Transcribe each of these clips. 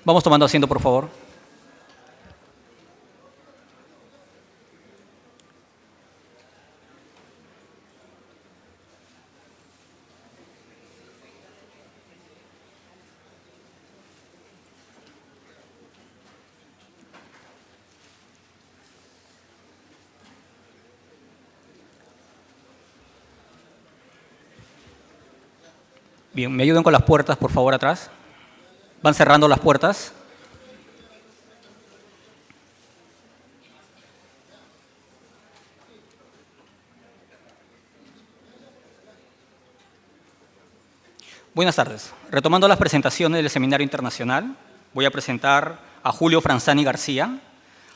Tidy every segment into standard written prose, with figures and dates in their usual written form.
Vamos tomando asiento, por favor. Bien, ¿me ayudan con las puertas, por favor, atrás? Van cerrando las puertas. Buenas tardes. Retomando las presentaciones del seminario internacional, voy a presentar a Julio Franzani García.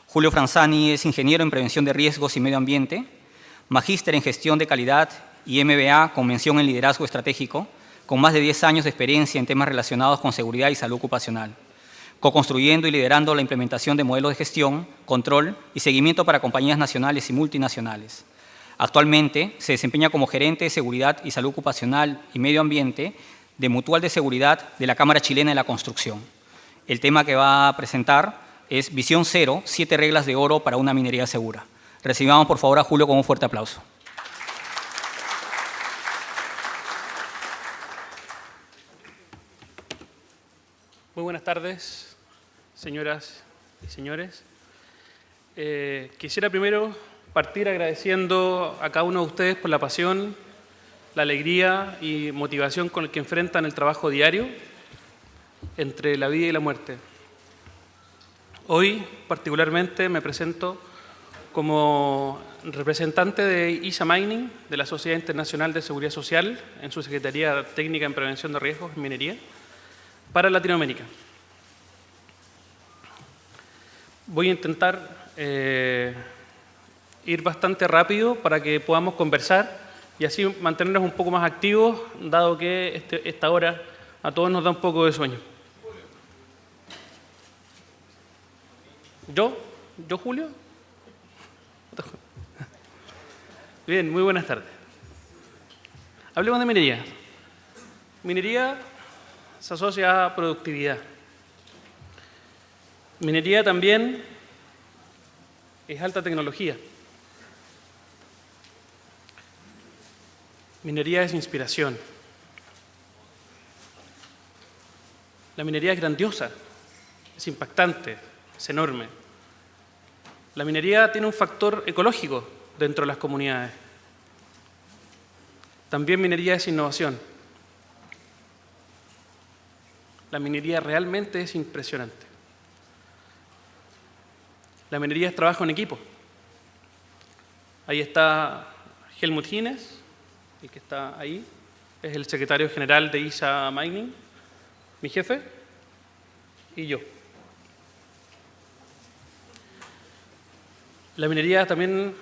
Julio Franzani es ingeniero en prevención de riesgos y medio ambiente, magíster en gestión de calidad y MBA con mención en liderazgo estratégico, con más de 10 años de experiencia en temas relacionados con seguridad y salud ocupacional, co-construyendo y liderando la implementación de modelos de gestión, control y seguimiento para compañías nacionales y multinacionales. Actualmente se desempeña como gerente de seguridad y salud ocupacional y medio ambiente de Mutual de Seguridad de la Cámara Chilena de la Construcción. El tema que va a presentar es Visión Cero, 7 reglas de oro para una minería segura. Recibamos por favor a Julio con un fuerte aplauso. Muy buenas tardes, señoras y señores. Quisiera primero partir agradeciendo a cada uno de ustedes por la pasión, la alegría y motivación con el que enfrentan el trabajo diario entre la vida y la muerte. Hoy, particularmente, me presento como representante de ISA Mining, de la Sociedad Internacional de Seguridad Social, en su Secretaría Técnica en Prevención de Riesgos en Minería, para Latinoamérica. Voy a intentar ir bastante rápido para que podamos conversar y así mantenernos un poco más activos, dado que esta hora a todos nos da un poco de sueño. ¿Yo, Julio? Bien, muy buenas tardes. Hablemos de minería. Minería se asocia a productividad. Minería también es alta tecnología. Minería es inspiración. La minería es grandiosa, es impactante, es enorme. La minería tiene un factor ecológico dentro de las comunidades. También minería es innovación. La minería realmente es impresionante. La minería es trabajo en equipo. Ahí está Helmut Hines, el que está ahí, es el secretario general de ISA Mining, mi jefe, y yo. La minería también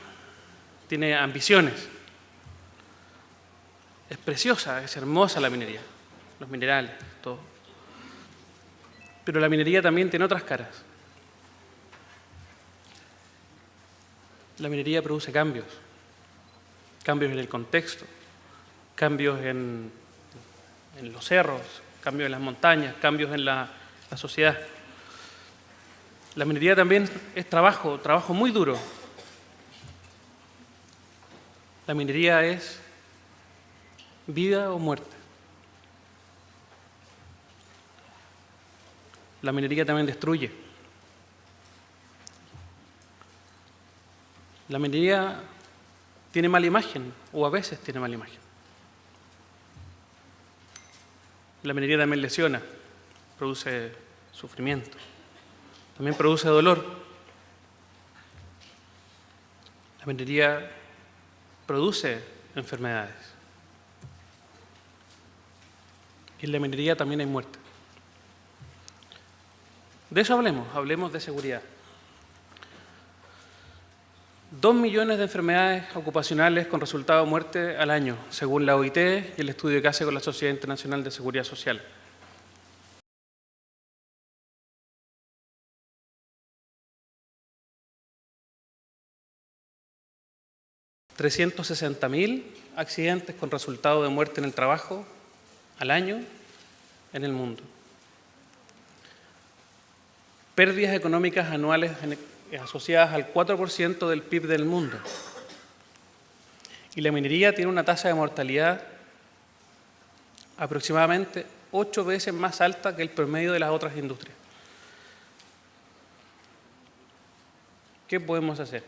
tiene ambiciones. Es preciosa, es hermosa la minería, los minerales, todo. Pero la minería también tiene otras caras. La minería produce cambios, cambios en el contexto, cambios en los cerros, cambios en las montañas, cambios en la sociedad. La minería también es trabajo muy duro. La minería es vida o muerte. La minería también destruye. La minería tiene mala imagen, o a veces tiene mala imagen. La minería también lesiona, produce sufrimiento, también produce dolor. La minería produce enfermedades. Y en la minería también hay muerte. De eso hablemos de seguridad. 2 millones de enfermedades ocupacionales con resultado de muerte al año, según la OIT y el estudio que hace con la Sociedad Internacional de Seguridad Social. $360.000 accidentes con resultado de muerte en el trabajo al año en el mundo. pérdidas económicas anuales asociadas al 4% del PIB del mundo. Y la minería tiene una tasa de mortalidad aproximadamente 8 veces más alta que el promedio de las otras industrias. ¿Qué podemos hacer?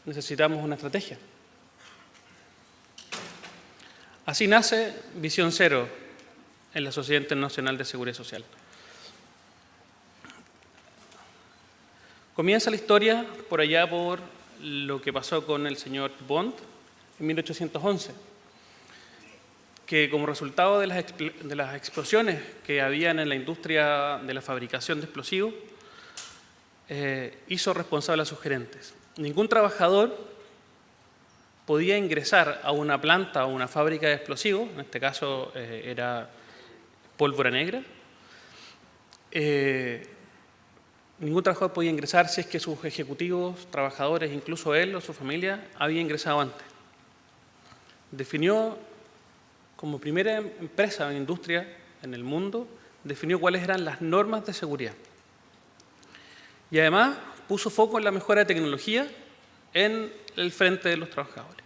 Necesitamos una estrategia. Así nace Visión Cero en la Sociedad Internacional de Seguridad Social. Comienza la historia por allá por lo que pasó con el señor Bond en 1811, que como resultado de las explosiones que habían en la industria de la fabricación de explosivos, hizo responsable a sus gerentes. Ningún trabajador podía ingresar a una planta o una fábrica de explosivos, en este caso era pólvora negra. Ningún trabajador podía ingresar si es que sus ejecutivos, trabajadores, incluso él o su familia, había ingresado antes. Definió, como primera empresa o industria en el mundo, definió cuáles eran las normas de seguridad. Y además puso foco en la mejora de tecnología en el frente de los trabajadores.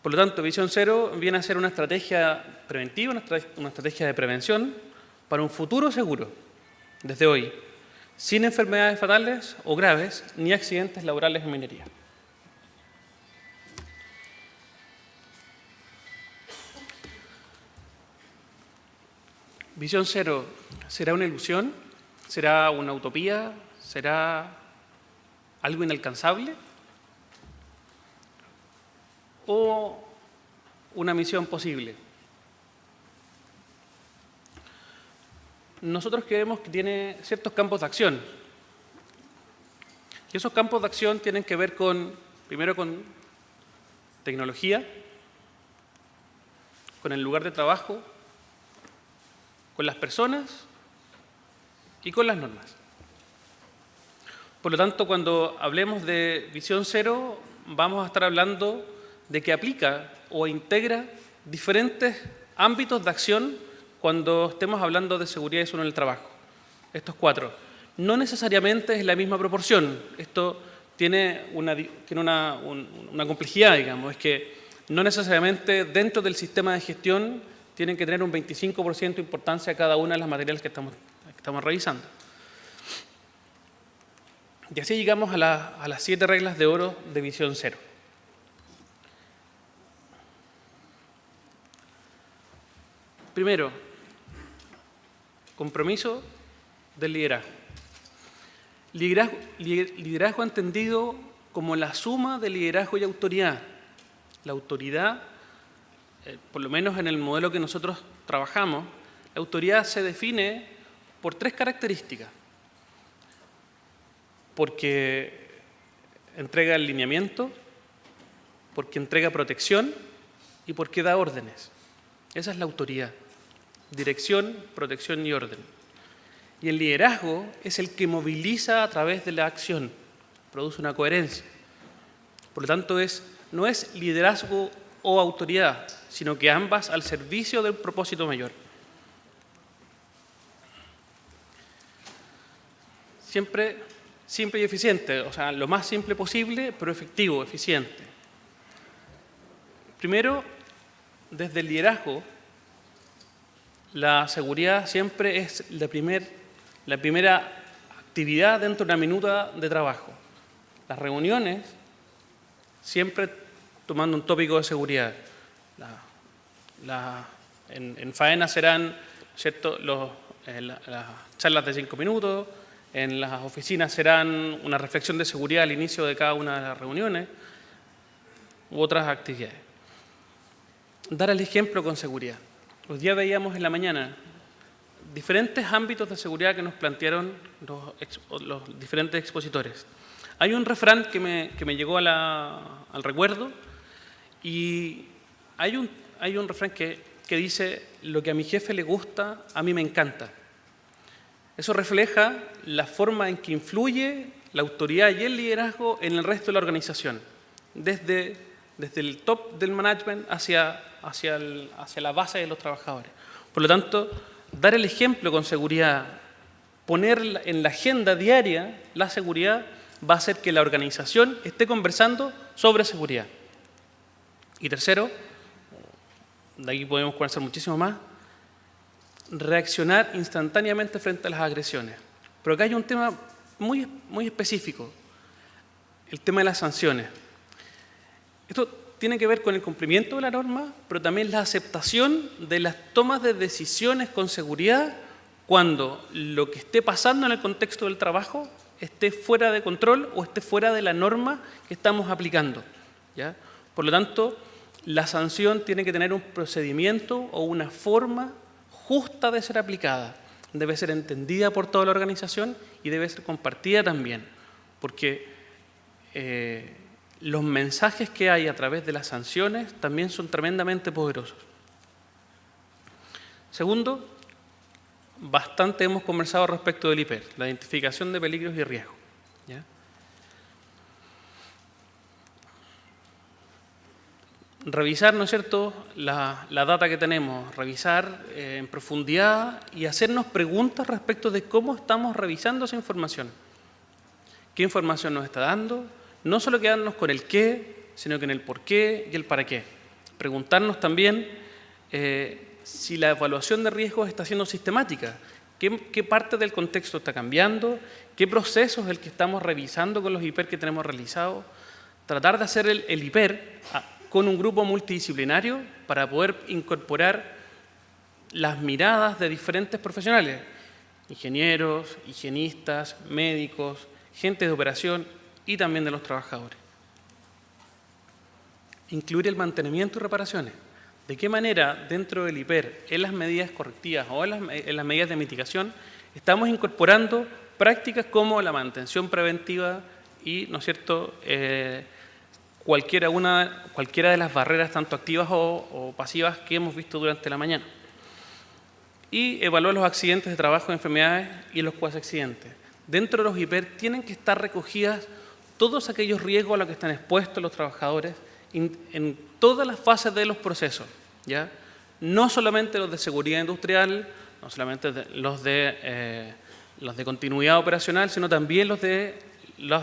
Por lo tanto, Visión Cero viene a ser una estrategia preventiva, una estrategia de prevención para un futuro seguro, desde hoy, sin enfermedades fatales o graves ni accidentes laborales en minería. Visión Cero, ¿será una ilusión? ¿Será una utopía? ¿Será algo inalcanzable? ¿O una misión posible? Nosotros creemos que tiene ciertos campos de acción. Y esos campos de acción tienen que ver primero con tecnología, con el lugar de trabajo, con las personas y con las normas. Por lo tanto, cuando hablemos de Visión Cero, vamos a estar hablando de que aplica o integra diferentes ámbitos de acción cuando estemos hablando de seguridad y salud en el trabajo. Estos 4. No necesariamente es la misma proporción. Esto tiene una complejidad, digamos. Es que no necesariamente dentro del sistema de gestión tienen que tener un 25% de importancia cada una de las materiales que estamos revisando. Y así llegamos a las 7 reglas de oro de Visión Cero. Primero, compromiso del liderazgo. Liderazgo entendido como la suma de liderazgo y autoridad. La autoridad, por lo menos en el modelo que nosotros trabajamos, la autoridad se define por 3 características. Porque entrega el lineamiento, porque entrega protección y porque da órdenes. Esa es la autoridad. Dirección, protección y orden. Y el liderazgo es el que moviliza a través de la acción, produce una coherencia. Por lo tanto, no es liderazgo o autoridad, sino que ambas al servicio del propósito mayor. Siempre simple y eficiente, o sea, lo más simple posible, pero efectivo, eficiente. Primero, desde el liderazgo, la seguridad siempre es la primera actividad dentro de una minuta de trabajo. Las reuniones, siempre tomando un tópico de seguridad. En faena serán, ¿cierto?, las charlas de 5 minutos, en las oficinas serán una reflexión de seguridad al inicio de cada una de las reuniones u otras actividades. Dar el ejemplo con seguridad. Hoy día veíamos en la mañana diferentes ámbitos de seguridad que nos plantearon los diferentes expositores. Hay un refrán que me llegó al recuerdo y hay un refrán que dice: lo que a mi jefe le gusta, a mí me encanta. Eso refleja la forma en que influye la autoridad y el liderazgo en el resto de la organización, desde desde el top del management hacia la base de los trabajadores. Por lo tanto, dar el ejemplo con seguridad, poner en la agenda diaria la seguridad, va a hacer que la organización esté conversando sobre seguridad. Y tercero, de ahí podemos conversar muchísimo más, reaccionar instantáneamente frente a las agresiones. Pero acá hay un tema muy, muy específico, el tema de las sanciones. Esto tiene que ver con el cumplimiento de la norma, pero también la aceptación de las tomas de decisiones con seguridad cuando lo que esté pasando en el contexto del trabajo esté fuera de control o esté fuera de la norma que estamos aplicando, ¿ya? Por lo tanto, la sanción tiene que tener un procedimiento o una forma justa de ser aplicada. Debe ser entendida por toda la organización y debe ser compartida también, porque los mensajes que hay a través de las sanciones también son tremendamente poderosos. Segundo, bastante hemos conversado respecto del IPER, la identificación de peligros y riesgos, ¿ya? Revisar, ¿no es cierto?, la data que tenemos, revisar en profundidad y hacernos preguntas respecto de cómo estamos revisando esa información. ¿Qué información nos está dando? No solo quedarnos con el qué, sino que en el por qué y el para qué. Preguntarnos también si la evaluación de riesgos está siendo sistemática, qué parte del contexto está cambiando, qué proceso es el que estamos revisando con los IPER que tenemos realizados, tratar de hacer el IPER con un grupo multidisciplinario para poder incorporar las miradas de diferentes profesionales, ingenieros, higienistas, médicos, gente de operación y también de los trabajadores. Incluir el mantenimiento y reparaciones. ¿De qué manera dentro del IPER, en las medidas correctivas o en las medidas de mitigación, estamos incorporando prácticas como la mantención preventiva y, ¿no es cierto?, cualquiera de las barreras, tanto activas o pasivas, que hemos visto durante la mañana. Y evaluar los accidentes de trabajo, enfermedades y los cuasi-accidentes. Dentro de los IPER tienen que estar recogidas todos aquellos riesgos a los que están expuestos los trabajadores en todas las fases de los procesos, ¿ya? No solamente los de seguridad industrial, no solamente los de continuidad operacional, sino también los de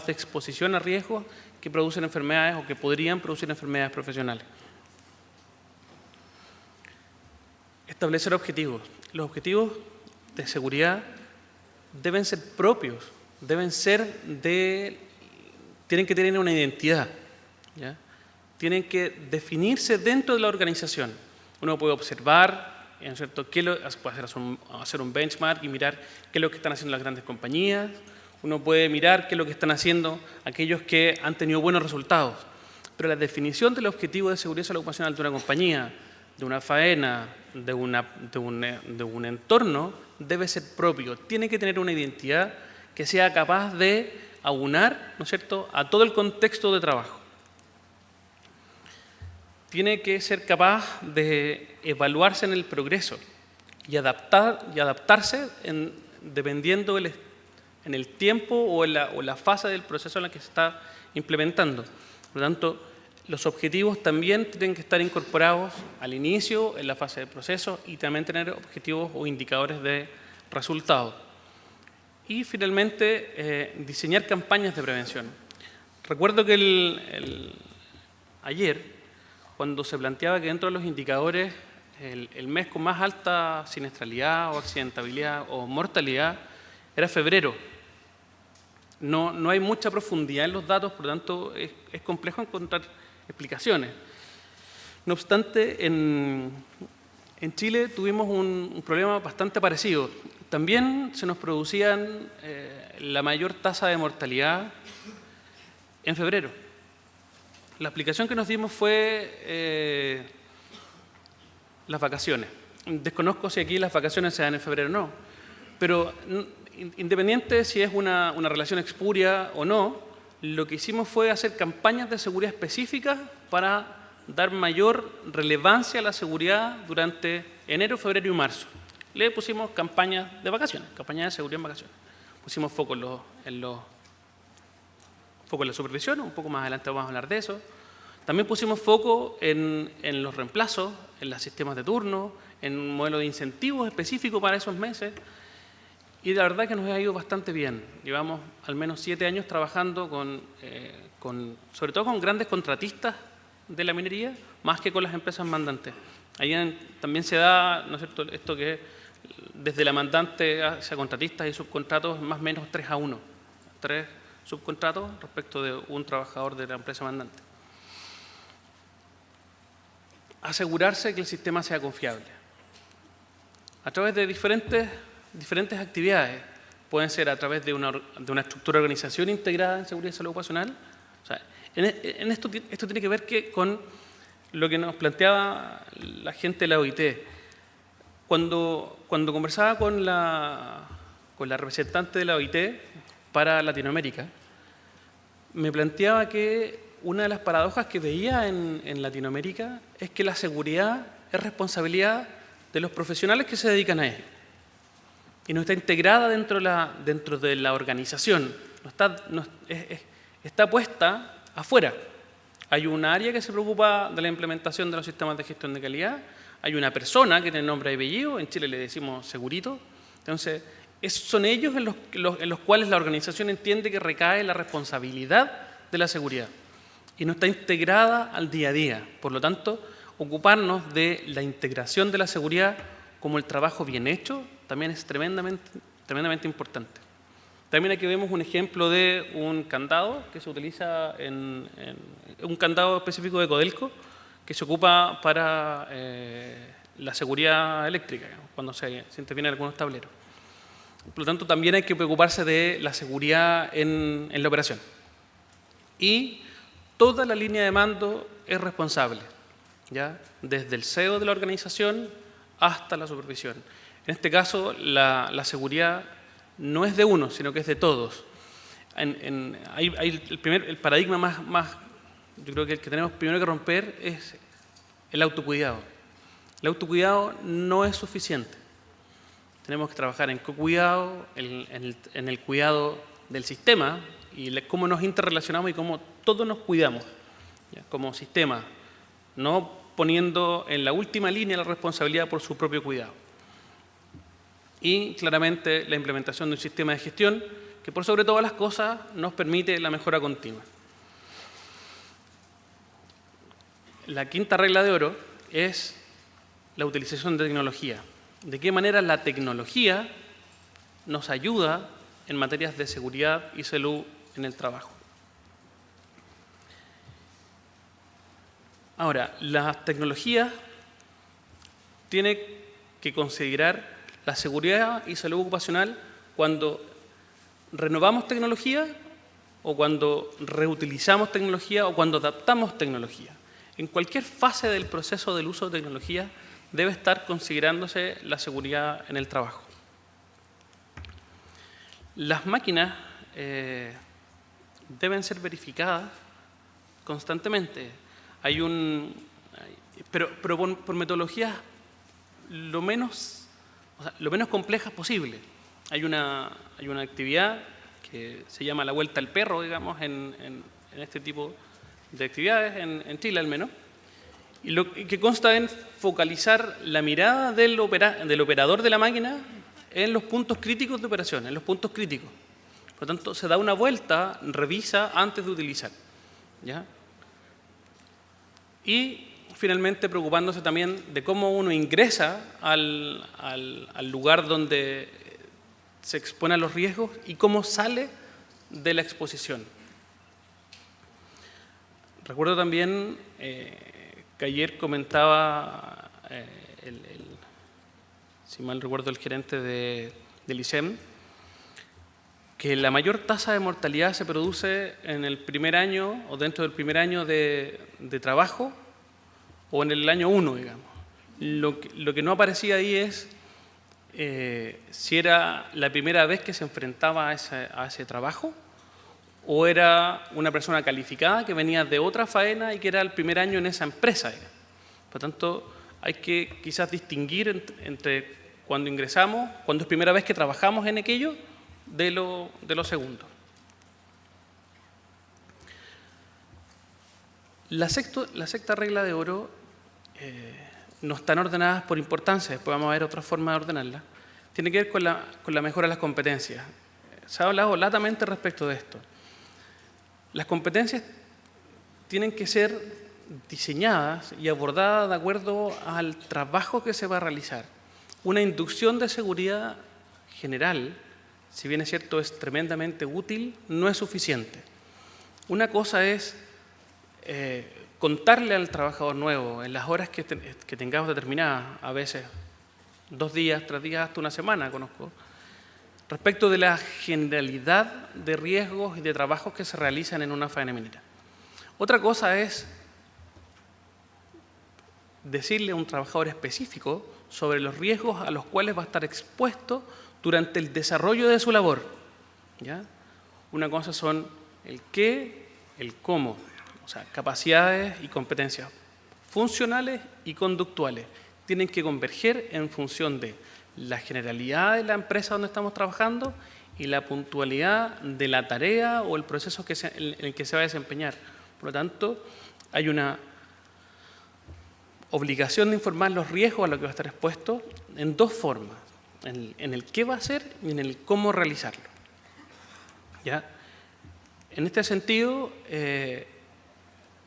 exposición a riesgos que producen enfermedades o que podrían producir enfermedades profesionales. Establecer objetivos. Los objetivos de seguridad deben ser propios, tienen que tener una identidad, ¿ya? Tienen que definirse dentro de la organización. Uno puede observar, ¿no es cierto?, puede hacer un benchmark y mirar qué es lo que están haciendo las grandes compañías. Uno puede mirar qué es lo que están haciendo aquellos que han tenido buenos resultados. Pero la definición del objetivo de seguridad y salud ocupacional de una compañía, de una faena, de un entorno, debe ser propio. Tiene que tener una identidad que sea capaz de aunar, ¿no es cierto?, a todo el contexto de trabajo. Tiene que ser capaz de evaluarse en el progreso y adaptarse dependiendo en el tiempo o la fase del proceso en la que se está implementando. Por lo tanto, los objetivos también tienen que estar incorporados al inicio, en la fase del proceso, y también tener objetivos o indicadores de resultados. Y finalmente, diseñar campañas de prevención. Recuerdo que ayer, cuando se planteaba que dentro de los indicadores el mes con más alta siniestralidad o accidentabilidad o mortalidad era febrero. No hay mucha profundidad en los datos, por lo tanto es complejo encontrar explicaciones. No obstante, en Chile tuvimos un problema bastante parecido. También se nos producían la mayor tasa de mortalidad en febrero. La explicación que nos dimos fue las vacaciones. Desconozco si aquí las vacaciones se dan en febrero o no, pero independiente de si es una relación espuria o no, lo que hicimos fue hacer campañas de seguridad específicas para dar mayor relevancia a la seguridad durante enero, febrero y marzo. Le pusimos campañas de vacaciones, campañas de seguridad en vacaciones. Pusimos foco en la supervisión, un poco más adelante vamos a hablar de eso. También pusimos foco en los reemplazos, en los sistemas de turno, en un modelo de incentivos específico para esos meses. Y la verdad que nos ha ido bastante bien. Llevamos al menos 7 años trabajando sobre todo con grandes contratistas de la minería, más que con las empresas mandantes. Ahí también se da, ¿no es cierto?, esto que desde la mandante hacia contratistas y subcontratos, más o menos 3-1. 3 subcontratos respecto de un trabajador de la empresa mandante. Asegurarse que el sistema sea confiable. A través de diferentes actividades. Pueden ser a través de una estructura de organización integrada en seguridad y salud ocupacional. O sea, esto tiene que ver con lo que nos planteaba la gente de la OIT. Cuando conversaba con la representante de la OIT para Latinoamérica, me planteaba que una de las paradojas que veía en Latinoamérica es que la seguridad es responsabilidad de los profesionales que se dedican a ello. Y no está integrada dentro de la organización, está puesta afuera. Hay un área que se preocupa de la implementación de los sistemas de gestión de calidad, hay una persona que tiene nombre y apellido, en Chile le decimos segurito. Entonces, son ellos en los cuales la organización entiende que recae la responsabilidad de la seguridad y no está integrada al día a día. Por lo tanto, ocuparnos de la integración de la seguridad como el trabajo bien hecho también es tremendamente importante. También aquí vemos un ejemplo de un candado que se utiliza un candado específico de Codelco que se ocupa para la seguridad eléctrica, cuando se intervienen algunos tableros. Por lo tanto, también hay que preocuparse de la seguridad en la operación. Y toda la línea de mando es responsable, ¿ya? Desde el CEO de la organización hasta la supervisión. En este caso, la seguridad no es de uno, sino que es de todos. El paradigma más, yo creo que el que tenemos primero que romper es el autocuidado. El autocuidado no es suficiente. Tenemos que trabajar en cocuidado, en el cuidado del sistema y cómo nos interrelacionamos y cómo todos nos cuidamos, ¿ya? Como sistema, no poniendo en la última línea la responsabilidad por su propio cuidado. Y claramente la implementación de un sistema de gestión que por sobre todas las cosas nos permite la mejora continua. La quinta regla de oro es la utilización de tecnología. De qué manera la tecnología nos ayuda en materias de seguridad y salud en el trabajo. Ahora, las tecnologías tienen que considerar la seguridad y salud ocupacional cuando renovamos tecnología o cuando reutilizamos tecnología o cuando adaptamos tecnología. En cualquier fase del proceso del uso de tecnología debe estar considerándose la seguridad en el trabajo. Las máquinas deben ser verificadas constantemente. Pero por metodologías lo menos complejas posible. Hay una actividad que se llama la vuelta al perro, digamos, en este tipo de actividades, en Chile al menos, y que consta en focalizar la mirada del operador de la máquina en los puntos críticos de operación, en los puntos críticos. Por lo tanto, se da una vuelta, revisa antes de utilizar, ¿ya? Y finalmente preocupándose también de cómo uno ingresa al lugar donde se expone a los riesgos y cómo sale de la exposición. Recuerdo también que ayer comentaba, si mal recuerdo, el gerente del ISEM, que la mayor tasa de mortalidad se produce en el primer año o dentro del primer año de trabajo o en el año 1, digamos. Lo que no aparecía ahí es si era la primera vez que se enfrentaba a ese trabajo o era una persona calificada que venía de otra faena y que era el primer año en esa empresa. Por lo tanto, hay que quizás distinguir entre cuando ingresamos, cuando es primera vez que trabajamos en aquello, de lo segundo. La sexta regla de oro no están ordenadas por importancia, después vamos a ver otra forma de ordenarla. Tiene que ver con la mejora de las competencias. Se ha hablado latamente respecto de esto. Las competencias tienen que ser diseñadas y abordadas de acuerdo al trabajo que se va a realizar. Una inducción de seguridad general, si bien es cierto es tremendamente útil, no es suficiente. Una cosa es contarle al trabajador nuevo en las horas que tengamos determinadas, a veces 2 días, 3 días, hasta una semana, conozco, respecto de la generalidad de riesgos y de trabajos que se realizan en una faena minera. Otra cosa es decirle a un trabajador específico sobre los riesgos a los cuales va a estar expuesto durante el desarrollo de su labor, ¿ya? Una cosa son el qué, el cómo, o sea, capacidades y competencias funcionales y conductuales. Tienen que converger en función de la generalidad de la empresa donde estamos trabajando y la puntualidad de la tarea o el proceso en el que se va a desempeñar. Por lo tanto, hay una obligación de informar los riesgos a los que va a estar expuesto en 2 formas, en el qué va a hacer y en el cómo realizarlo, ¿ya? En este sentido,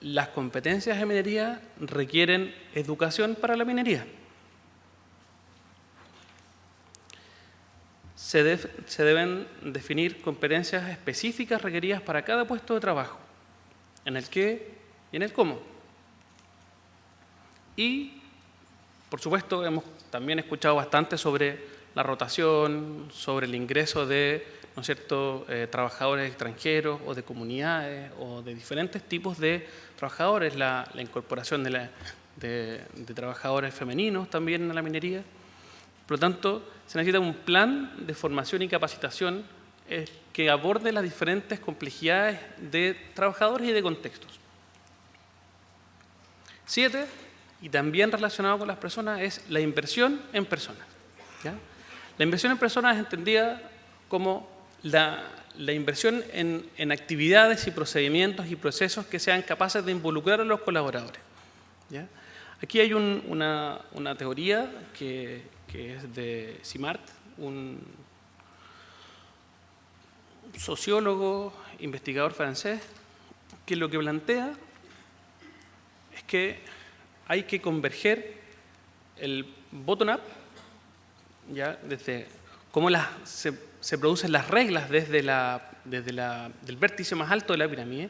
las competencias de minería requieren educación para la minería. Se deben definir competencias específicas requeridas para cada puesto de trabajo, en el qué y en el cómo. Y, por supuesto, hemos también escuchado bastante sobre la rotación, sobre el ingreso de, ¿no es cierto?, trabajadores extranjeros o de comunidades o de diferentes tipos de trabajadores, la incorporación de trabajadores femeninos también en la minería. Por lo tanto, se necesita un plan de formación y capacitación que aborde las diferentes complejidades de trabajadores y de contextos. 7, y también relacionado con las personas, es la inversión en personas, ¿ya? La inversión en personas es entendida como la inversión en actividades y procedimientos y procesos que sean capaces de involucrar a los colaboradores, ¿ya? Aquí hay una teoría que es de Simard, un sociólogo, investigador francés, que lo que plantea es que hay que converger el bottom-up, ya desde cómo se producen las reglas desde del vértice más alto de la pirámide,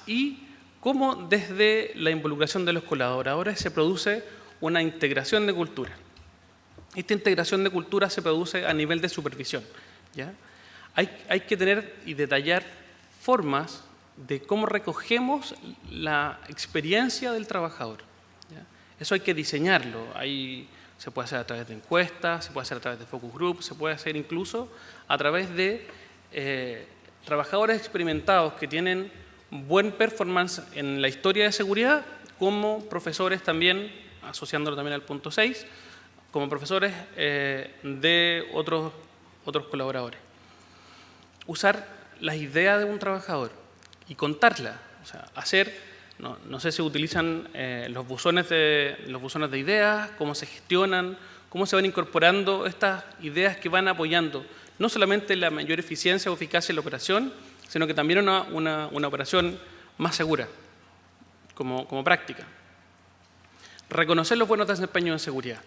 y cómo desde la involucración de los colaboradores se produce una integración de cultura. Esta integración de cultura se produce a nivel de supervisión, ¿ya? Hay que tener y detallar formas de cómo recogemos la experiencia del trabajador, ¿ya? Eso hay que diseñarlo. Se puede hacer a través de encuestas, se puede hacer a través de focus group, se puede hacer incluso a través de trabajadores experimentados que tienen buen performance en la historia de seguridad, como profesores también, asociándolo también al punto 6, como profesores de otros colaboradores. Usar las ideas de un trabajador y contarlas, o sea, no sé si utilizan los buzones de ideas, cómo se gestionan, cómo se van incorporando estas ideas que van apoyando no solamente la mayor eficiencia o eficacia en la operación, sino que también una operación más segura como práctica. Reconocer los buenos desempeños en seguridad.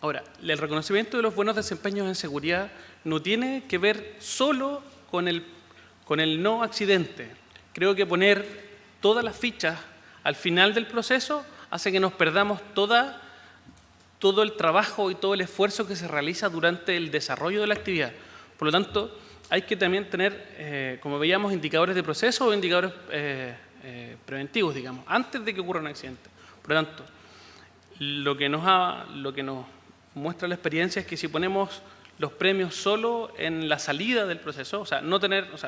Ahora, el reconocimiento de los buenos desempeños en seguridad no tiene que ver solo con el no accidente. Creo que poner todas las fichas al final del proceso hace que nos perdamos todo el trabajo y todo el esfuerzo que se realiza durante el desarrollo de la actividad. Por lo tanto, hay que también tener, como veíamos, indicadores de proceso o indicadores preventivos, digamos, antes de que ocurra un accidente. Por lo tanto, lo que nos muestra la experiencia es que si ponemos los premios solo en la salida del proceso, o sea,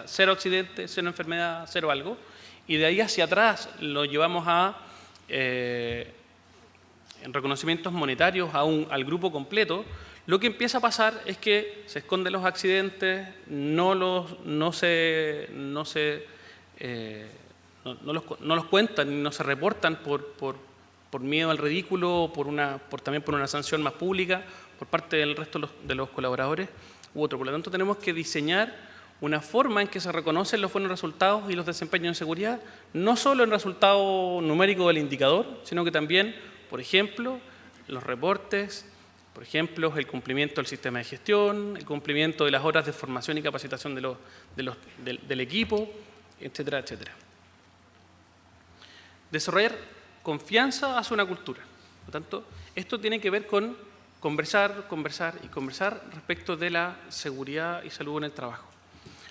cero accidente, cero enfermedad, cero algo, y de ahí hacia atrás lo llevamos en reconocimientos monetarios al grupo completo, lo que empieza a pasar es que se esconden los accidentes, no se no los cuentan y no se reportan por miedo al ridículo, o también por una sanción más pública por parte del resto de los colaboradores u otro. Por lo tanto, tenemos que diseñar una forma en que se reconocen los buenos resultados y los desempeños en seguridad, no solo en resultado numérico del indicador, sino que también, por ejemplo, los reportes, por ejemplo, el cumplimiento del sistema de gestión, el cumplimiento de las horas de formación y capacitación del equipo, etcétera, etcétera. Desarrollar confianza hace una cultura. Por lo tanto, esto tiene que ver con conversar, conversar y conversar respecto de la seguridad y salud en el trabajo.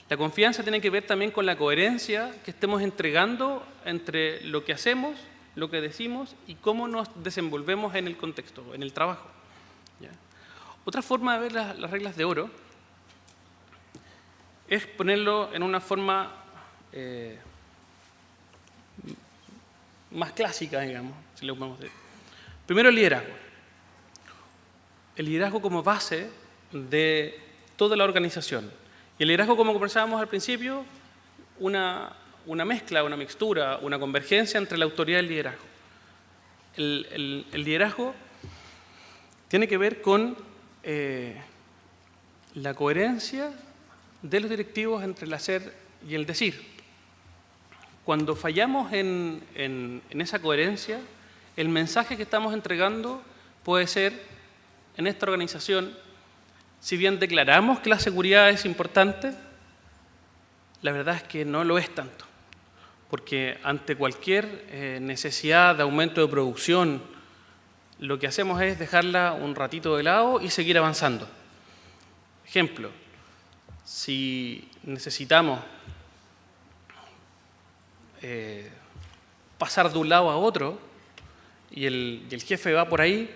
La confianza tiene que ver también con la coherencia que estemos entregando entre lo que hacemos, lo que decimos y cómo nos desenvolvemos en el contexto, en el trabajo. ¿Ya? Otra forma de ver las reglas de oro es ponerlo en una forma más clásica, digamos, si lo podemos decir. Primero, el liderazgo. El liderazgo como base de toda la organización. Y el liderazgo, como conversábamos al principio, una mezcla, una mixtura, una convergencia entre la autoridad y el liderazgo. El liderazgo tiene que ver con la coherencia de los directivos entre el hacer y el decir. Cuando fallamos en esa coherencia, el mensaje que estamos entregando puede ser, en esta organización, si bien declaramos que la seguridad es importante, la verdad es que no lo es tanto. Porque ante cualquier necesidad de aumento de producción, lo que hacemos es dejarla un ratito de lado y seguir avanzando. Ejemplo, si necesitamos pasar de un lado a otro y el jefe va por ahí,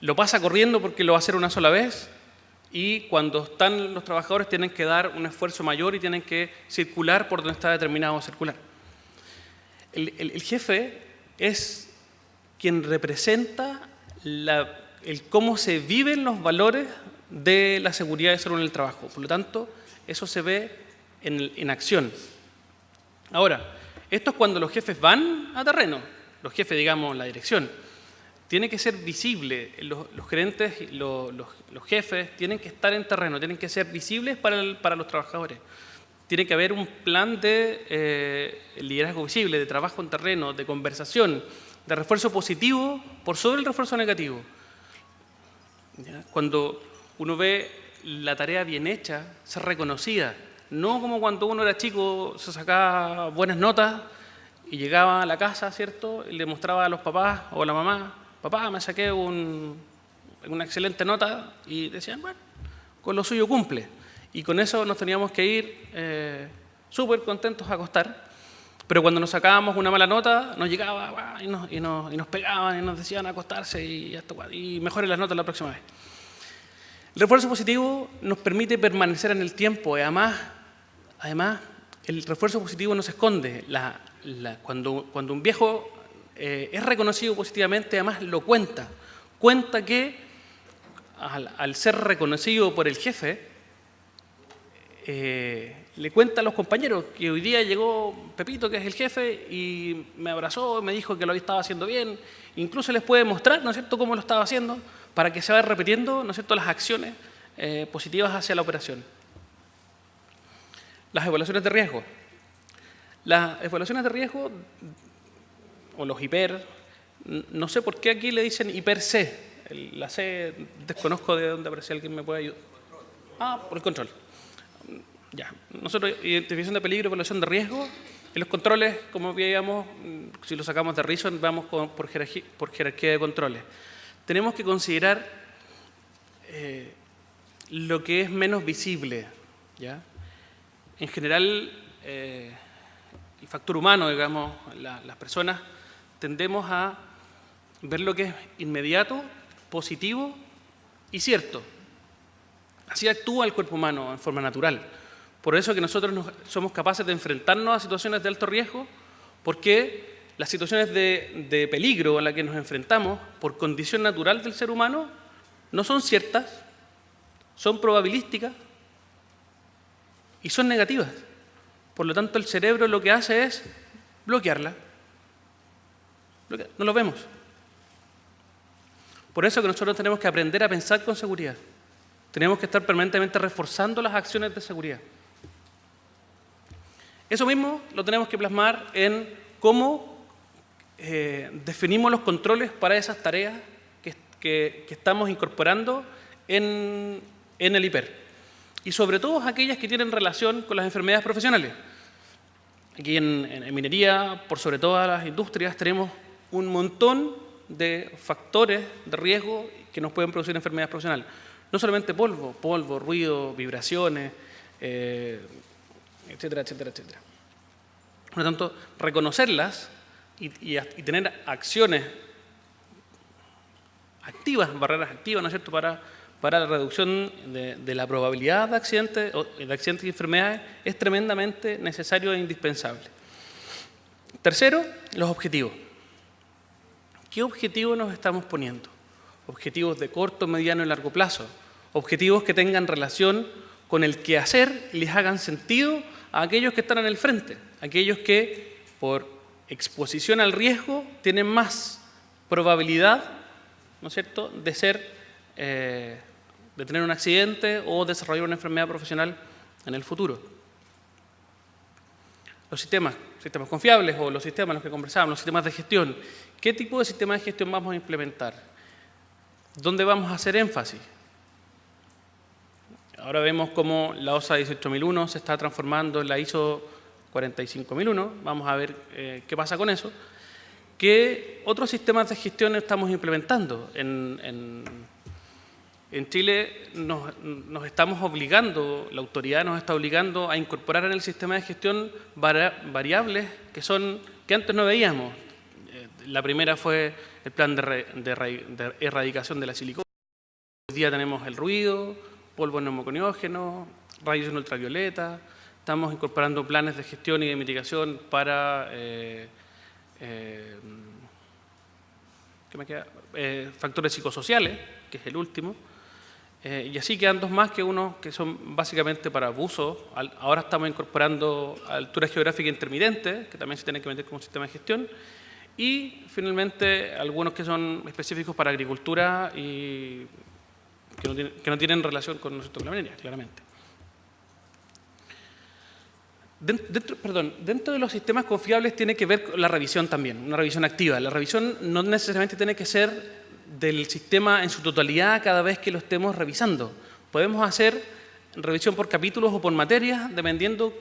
lo pasa corriendo porque lo va a hacer una sola vez y cuando están los trabajadores tienen que dar un esfuerzo mayor y tienen que circular por donde está determinado circular. El jefe es quien representa el cómo se viven los valores de la seguridad y salud en el trabajo. Por lo tanto, eso se ve en acción. Ahora, esto es cuando los jefes van a terreno, los jefes, digamos, la dirección. Tiene que ser visible, los gerentes, los jefes tienen que estar en terreno, tienen que ser visibles para los trabajadores. Tiene que haber un plan de liderazgo visible, de trabajo en terreno, de conversación, de refuerzo positivo por sobre el refuerzo negativo. ¿Ya? Cuando uno ve la tarea bien hecha, ser reconocida, no como cuando uno era chico, se sacaba buenas notas y llegaba a la casa, ¿cierto? Y le mostraba a los papás o a la mamá, papá, me saqué una excelente nota, y decían, bueno, con lo suyo cumple. Y con eso nos teníamos que ir súper contentos a acostar. Pero cuando nos sacábamos una mala nota, nos llegaba y nos pegaban y nos decían acostarse y mejoren las notas la próxima vez. El refuerzo positivo nos permite permanecer en el tiempo. Y además, el refuerzo positivo no se esconde. Cuando un viejo es reconocido positivamente, además lo cuenta. Cuenta que al ser reconocido por el jefe, le cuenta a los compañeros que hoy día llegó Pepito, que es el jefe, y me abrazó, me dijo que lo estaba haciendo bien. Incluso les puede mostrar, ¿no es cierto?, cómo lo estaba haciendo, para que se vaya repitiendo, ¿no es cierto?, las acciones positivas hacia la operación. Las evaluaciones de riesgo. Las evaluaciones de riesgo, o los hiper, no sé por qué aquí le dicen hiper C. La C, desconozco de dónde aparece, alguien me puede ayudar. Por el control. Ya. Nosotros, identificación de peligro, evaluación de riesgo. En los controles, como veíamos, si lo sacamos de Reason, vamos por jerarquía de controles. Tenemos que considerar lo que es menos visible, ¿ya? En general, el factor humano, digamos, las personas, tendemos a ver lo que es inmediato, positivo y cierto. Así actúa el cuerpo humano en forma natural. Por eso que nosotros somos capaces de enfrentarnos a situaciones de alto riesgo, porque las situaciones de peligro a las que nos enfrentamos, por condición natural del ser humano, no son ciertas, son probabilísticas y son negativas. Por lo tanto, el cerebro lo que hace es bloquearla. No lo vemos. Por eso que nosotros tenemos que aprender a pensar con seguridad. Tenemos que estar permanentemente reforzando las acciones de seguridad. Eso mismo lo tenemos que plasmar en cómo definimos los controles para esas tareas que estamos incorporando en el IPER. Y sobre todo aquellas que tienen relación con las enfermedades profesionales. Aquí en minería, por sobre todas las industrias, tenemos un montón de factores de riesgo que nos pueden producir enfermedades profesionales. No solamente polvo, ruido, vibraciones, etcétera, etcétera, etcétera. Por lo tanto, reconocerlas y tener acciones activas, barreras activas, ¿no es cierto?, para la reducción de la probabilidad de accidentes y enfermedades es tremendamente necesario e indispensable. Tercero, los objetivos. ¿Qué objetivos nos estamos poniendo? Objetivos de corto, mediano y largo plazo. Objetivos que tengan relación con el quehacer y les hagan sentido a aquellos que están en el frente, aquellos que por exposición al riesgo tienen más probabilidad, ¿no es cierto?, de tener un accidente o desarrollar una enfermedad profesional en el futuro. Los sistemas confiables o los sistemas en los que conversábamos, los sistemas de gestión. ¿Qué tipo de sistema de gestión vamos a implementar? ¿Dónde vamos a hacer énfasis? Ahora vemos cómo la OSA 18001 se está transformando en la ISO 45001. Vamos a ver qué pasa con eso. ¿Qué otros sistemas de gestión estamos implementando? En Chile nos estamos obligando, la autoridad nos está obligando a incorporar en el sistema de gestión variables que antes no veíamos. La primera fue el plan de erradicación de la silicosis. Hoy día tenemos el ruido, polvo neumoconiógeno, rayos ultravioleta. Estamos incorporando planes de gestión y de mitigación para factores psicosociales, que es el último. Y así quedan dos más, que son básicamente para abuso. Ahora estamos incorporando altura geográfica intermitente, que también se tiene que meter como sistema de gestión. Y finalmente algunos que son específicos para agricultura y que no tienen relación con la minería, claramente. Dentro de los sistemas confiables tiene que ver con la revisión también, una revisión activa. La revisión no necesariamente tiene que ser del sistema en su totalidad cada vez que lo estemos revisando. Podemos hacer revisión por capítulos o por materias, dependiendo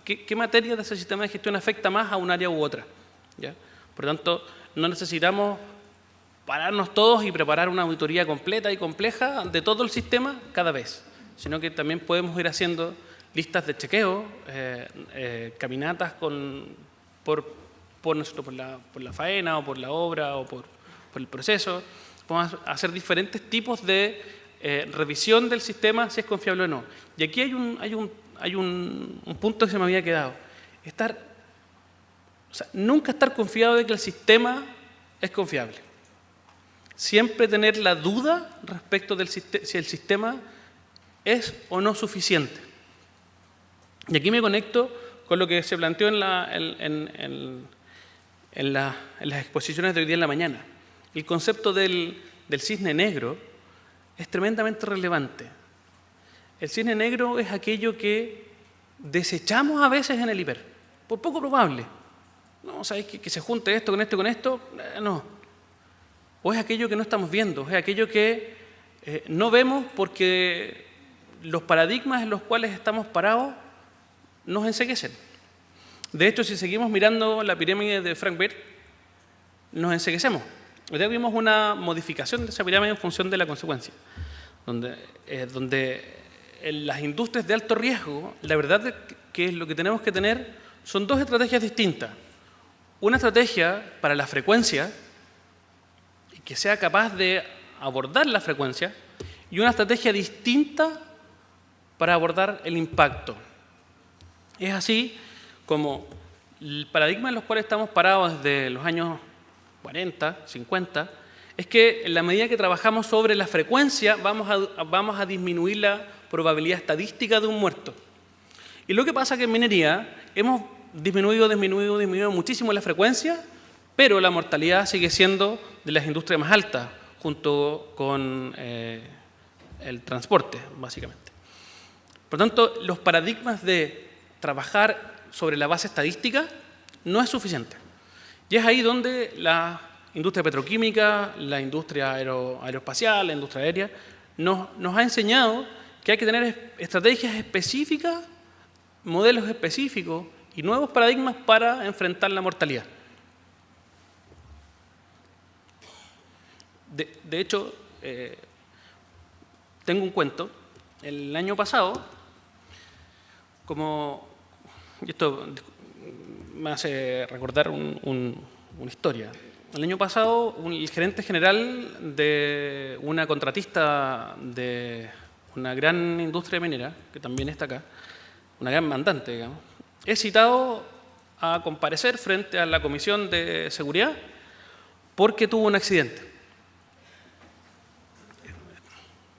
qué materia de ese sistema de gestión afecta más a un área u otra, ¿ya? Por lo tanto, no necesitamos pararnos todos y preparar una auditoría completa y compleja de todo el sistema cada vez, sino que también podemos ir haciendo listas de chequeo, caminatas por la faena o por la obra o por el proceso. Podemos hacer diferentes tipos de revisión del sistema, si es confiable o no. Y aquí hay un punto que se me había quedado. Nunca estar confiado de que el sistema es confiable. Siempre tener la duda respecto de si el sistema es o no suficiente. Y aquí me conecto con lo que se planteó en las exposiciones de hoy día en la mañana. El concepto del cisne negro es tremendamente relevante. El cisne negro es aquello que desechamos a veces en el IPER, por poco probable. No, ¿sabéis que se junte esto con esto y con esto? No. O es aquello que no estamos viendo, es aquello que no vemos porque los paradigmas en los cuales estamos parados nos enceguecen. De hecho, si seguimos mirando la pirámide de Frank Beard, nos enceguecemos. Hoy día vimos una modificación de esa pirámide en función de la consecuencia, donde en las industrias de alto riesgo, la verdad es que lo que tenemos que tener son dos estrategias distintas. Una estrategia para la frecuencia, que sea capaz de abordar la frecuencia, y una estrategia distinta para abordar el impacto. Es así como el paradigma en los cuales estamos parados desde los años 40, 50, es que en la medida que trabajamos sobre la frecuencia vamos a disminuir la probabilidad estadística de un muerto. Y lo que pasa es que en minería hemos disminuido muchísimo la frecuencia, pero la mortalidad sigue siendo de las industrias más altas, junto con el transporte, básicamente. Por lo tanto, los paradigmas de trabajar sobre la base estadística no es suficiente. Y es ahí donde la industria petroquímica, la industria aeroespacial, la industria aérea, nos ha enseñado que hay que tener estrategias específicas, modelos específicos y nuevos paradigmas para enfrentar la mortalidad. De hecho, tengo un cuento. El año pasado, y esto me hace recordar una historia. El año pasado, el gerente general de una contratista de una gran industria minera, que también está acá, una gran mandante, digamos, es citado a comparecer frente a la Comisión de Seguridad porque tuvo un accidente.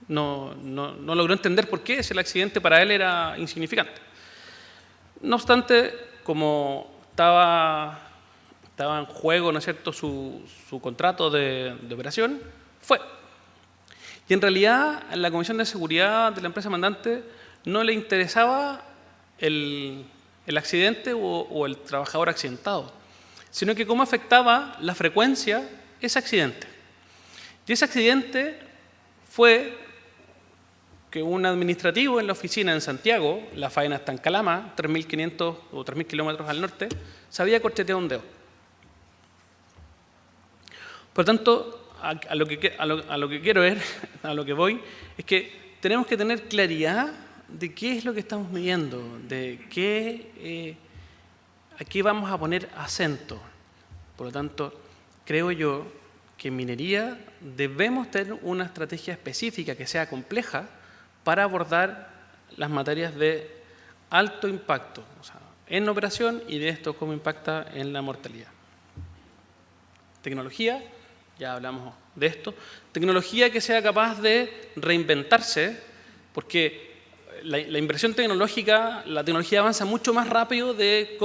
No logró entender por qué, si el accidente para él era insignificante. No obstante, como estaba en juego, ¿no es cierto?, su contrato de operación, fue. Y en realidad, a la Comisión de Seguridad de la empresa mandante no le interesaba el accidente o el trabajador accidentado, sino que cómo afectaba la frecuencia ese accidente. Y ese accidente fue que un administrativo en la oficina en Santiago, la faena está en Calama, 3.500 o 3.000 kilómetros al norte, se había corcheteado un dedo. Por lo tanto, a lo que voy, es que tenemos que tener claridad de qué es lo que estamos midiendo, de a qué vamos a poner acento. Por lo tanto, creo yo que en minería debemos tener una estrategia específica que sea compleja para abordar las materias de alto impacto, o sea, en operación, y de esto cómo impacta en la mortalidad. Tecnología, ya hablamos de esto. Tecnología que sea capaz de reinventarse, porque la inversión tecnológica, la tecnología avanza mucho más rápido de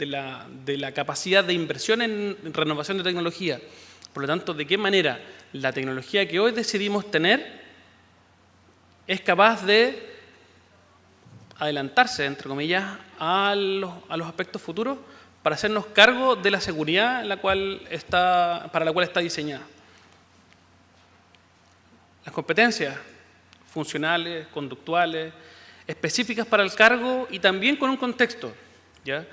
la capacidad de inversión en renovación de tecnología. Por lo tanto, ¿de qué manera la tecnología que hoy decidimos tener es capaz de adelantarse, entre comillas, a los aspectos futuros para hacernos cargo de la seguridad para la cual está diseñada? Las competencias funcionales, conductuales, específicas para el cargo y también con un contexto, ¿ya?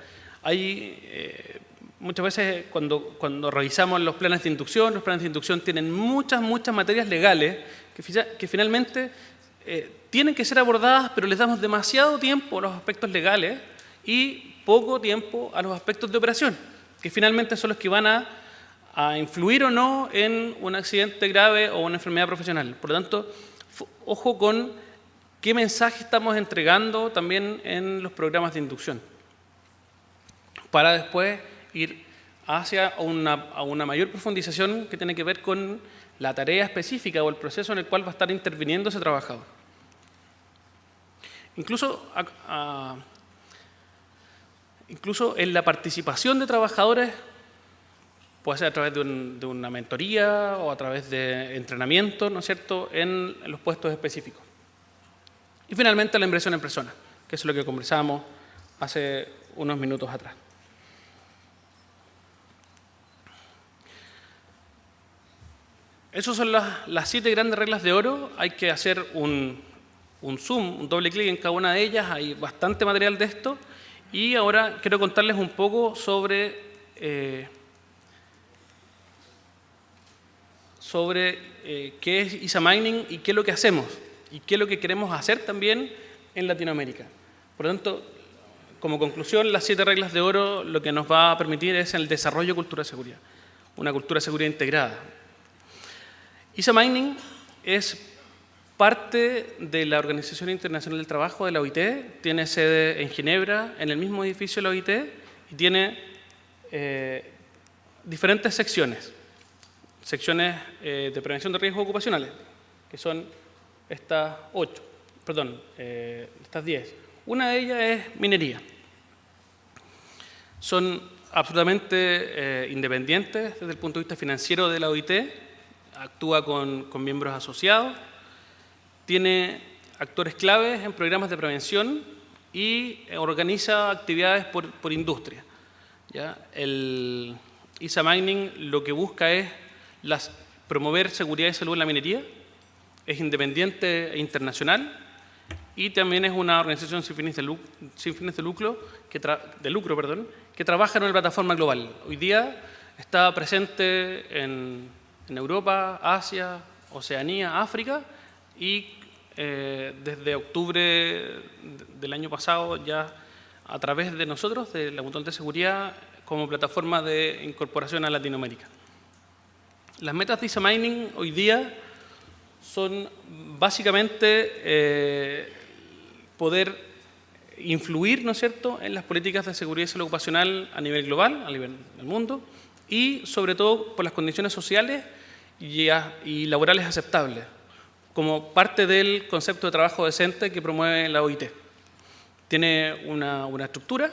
Muchas veces cuando revisamos los planes de inducción tienen muchas materias legales que finalmente tienen que ser abordadas, pero les damos demasiado tiempo a los aspectos legales y poco tiempo a los aspectos de operación, que finalmente son los que van a influir o no en un accidente grave o una enfermedad profesional. Por lo tanto, ojo con qué mensaje estamos entregando también en los programas de inducción, para después ir hacia una mayor profundización que tiene que ver con la tarea específica o el proceso en el cual va a estar interviniendo ese trabajador. Incluso en la participación de trabajadores, puede ser a través de una mentoría o a través de entrenamiento, ¿no es cierto?, en los puestos específicos. Y finalmente la inversión en personas, que es lo que conversábamos hace unos minutos atrás. Esas son las 7 grandes reglas de oro. Hay que hacer un zoom, un doble clic en cada una de ellas. Hay bastante material de esto. Y ahora quiero contarles un poco sobre qué es ISA Mining y qué es lo que hacemos y qué es lo que queremos hacer también en Latinoamérica. Por lo tanto, como conclusión, las 7 reglas de oro lo que nos va a permitir es el desarrollo de cultura de seguridad, una cultura de seguridad integrada. ISA Mining es parte de la Organización Internacional del Trabajo, de la OIT, tiene sede en Ginebra, en el mismo edificio de la OIT, y tiene diferentes secciones. Secciones de prevención de riesgos ocupacionales, que son estas 10. Una de ellas es minería. Son absolutamente independientes desde el punto de vista financiero de la OIT, actúa con miembros asociados, tiene actores claves en programas de prevención y organiza actividades por industria. ¿Ya? El ISA Mining lo que busca es promover seguridad y salud en la minería, es independiente e internacional y también es una organización sin fines de lucro, que trabaja en una plataforma global. Hoy día está presente en Europa, Asia, Oceanía, África y desde octubre del año pasado ya a través de nosotros, de la Mutual de Seguridad, como plataforma de incorporación a Latinoamérica. Las metas de ISA Mining hoy día son básicamente poder influir, ¿no es cierto?, en las políticas de seguridad y salud ocupacional a nivel global, a nivel del mundo, y sobre todo por las condiciones sociales y laborales aceptables, como parte del concepto de trabajo decente que promueve la OIT. Tiene una estructura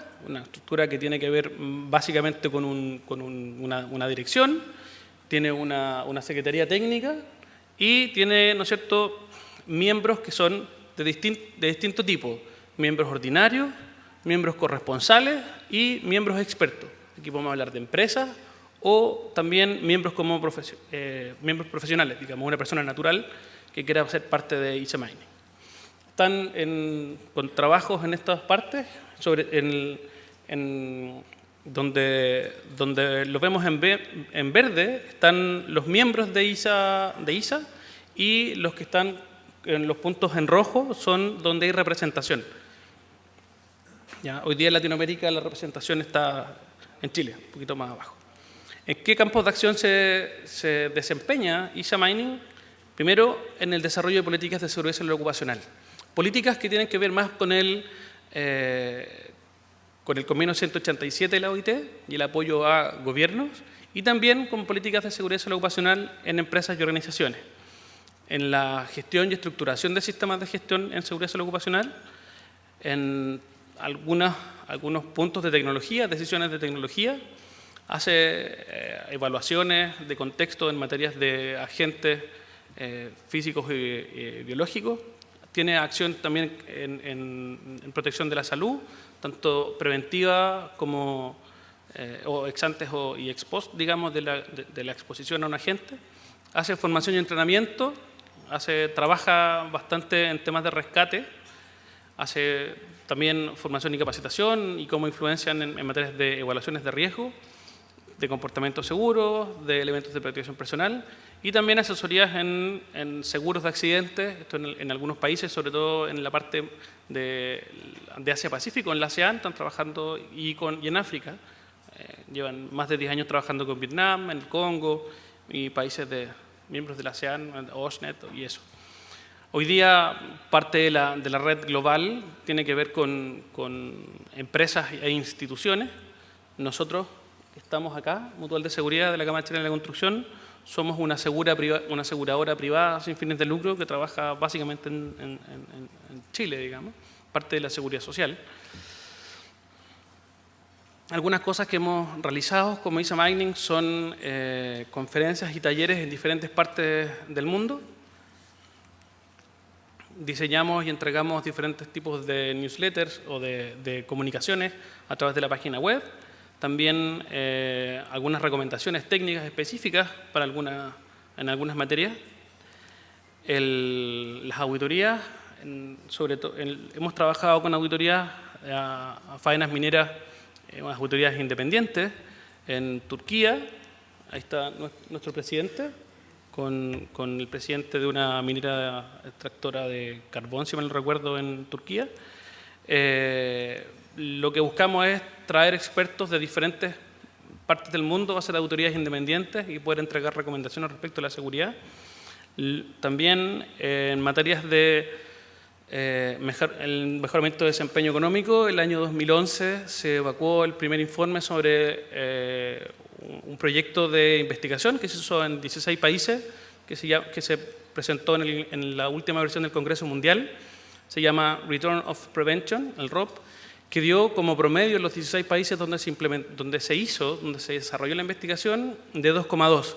que tiene que ver básicamente con una dirección, tiene una secretaría técnica y tiene, ¿no es cierto?, miembros que son de distinto tipo, miembros ordinarios, miembros corresponsales y miembros expertos. Aquí podemos hablar de empresas o también miembros como miembros profesionales, digamos, una persona natural que quiera ser parte de ISA Mining. Están con trabajos en estas partes, donde lo vemos en verde, están los miembros de ISA y los que están en los puntos en rojo son donde hay representación. ¿Ya? Hoy día en Latinoamérica la representación está en Chile, un poquito más abajo. ¿En qué campos de acción se desempeña ISA Mining? Primero, en el desarrollo de políticas de seguridad y salud ocupacional. Políticas que tienen que ver más con el convenio 187 de la OIT y el apoyo a gobiernos, y también con políticas de seguridad y salud ocupacional en empresas y organizaciones. En la gestión y estructuración de sistemas de gestión en seguridad y salud ocupacional, en algunos puntos de tecnología, decisiones de tecnología, hace evaluaciones de contexto en materias de agentes físicos y biológicos, tiene acción también en protección de la salud, tanto preventiva como o ex antes y ex post, digamos, de la exposición a un agente, hace formación y entrenamiento, trabaja bastante en temas de rescate, hace también formación y capacitación y cómo influencian en materias de evaluaciones de riesgo, de comportamiento seguro, de elementos de protección personal y también asesorías en seguros de accidentes, esto en algunos países, sobre todo en la parte de Asia-Pacífico, en la ASEAN, están trabajando y en África, llevan más de 10 años trabajando con Vietnam, en el Congo y países miembros de la ASEAN, OSNET y eso. Hoy día parte de la red global tiene que ver con empresas e instituciones. Nosotros estamos acá, Mutual de Seguridad de la Cámara Chilena de la Construcción, somos una aseguradora privada sin fines de lucro que trabaja básicamente en Chile, digamos, parte de la seguridad social. Algunas cosas que hemos realizado como ISA Mining son conferencias y talleres en diferentes partes del mundo. Diseñamos y entregamos diferentes tipos de newsletters o de comunicaciones a través de la página web. También algunas recomendaciones técnicas específicas para en algunas materias. Las auditorías, sobre todo, hemos trabajado con auditorías a faenas mineras, auditorías independientes en Turquía. Ahí está nuestro presidente, con el presidente de una minera extractora de carbón, si mal no recuerdo, en Turquía. Lo que buscamos es traer expertos de diferentes partes del mundo a hacer auditorías independientes y poder entregar recomendaciones respecto a la seguridad. También en materias de el mejoramiento de desempeño económico, el año 2011 se evacuó el primer informe sobre un proyecto de investigación que se hizo en 16 países, que se presentó en la última versión del Congreso Mundial. Se llama Return of Prevention, el ROP, que dio como promedio en los 16 países donde se desarrolló la investigación, de 2,2.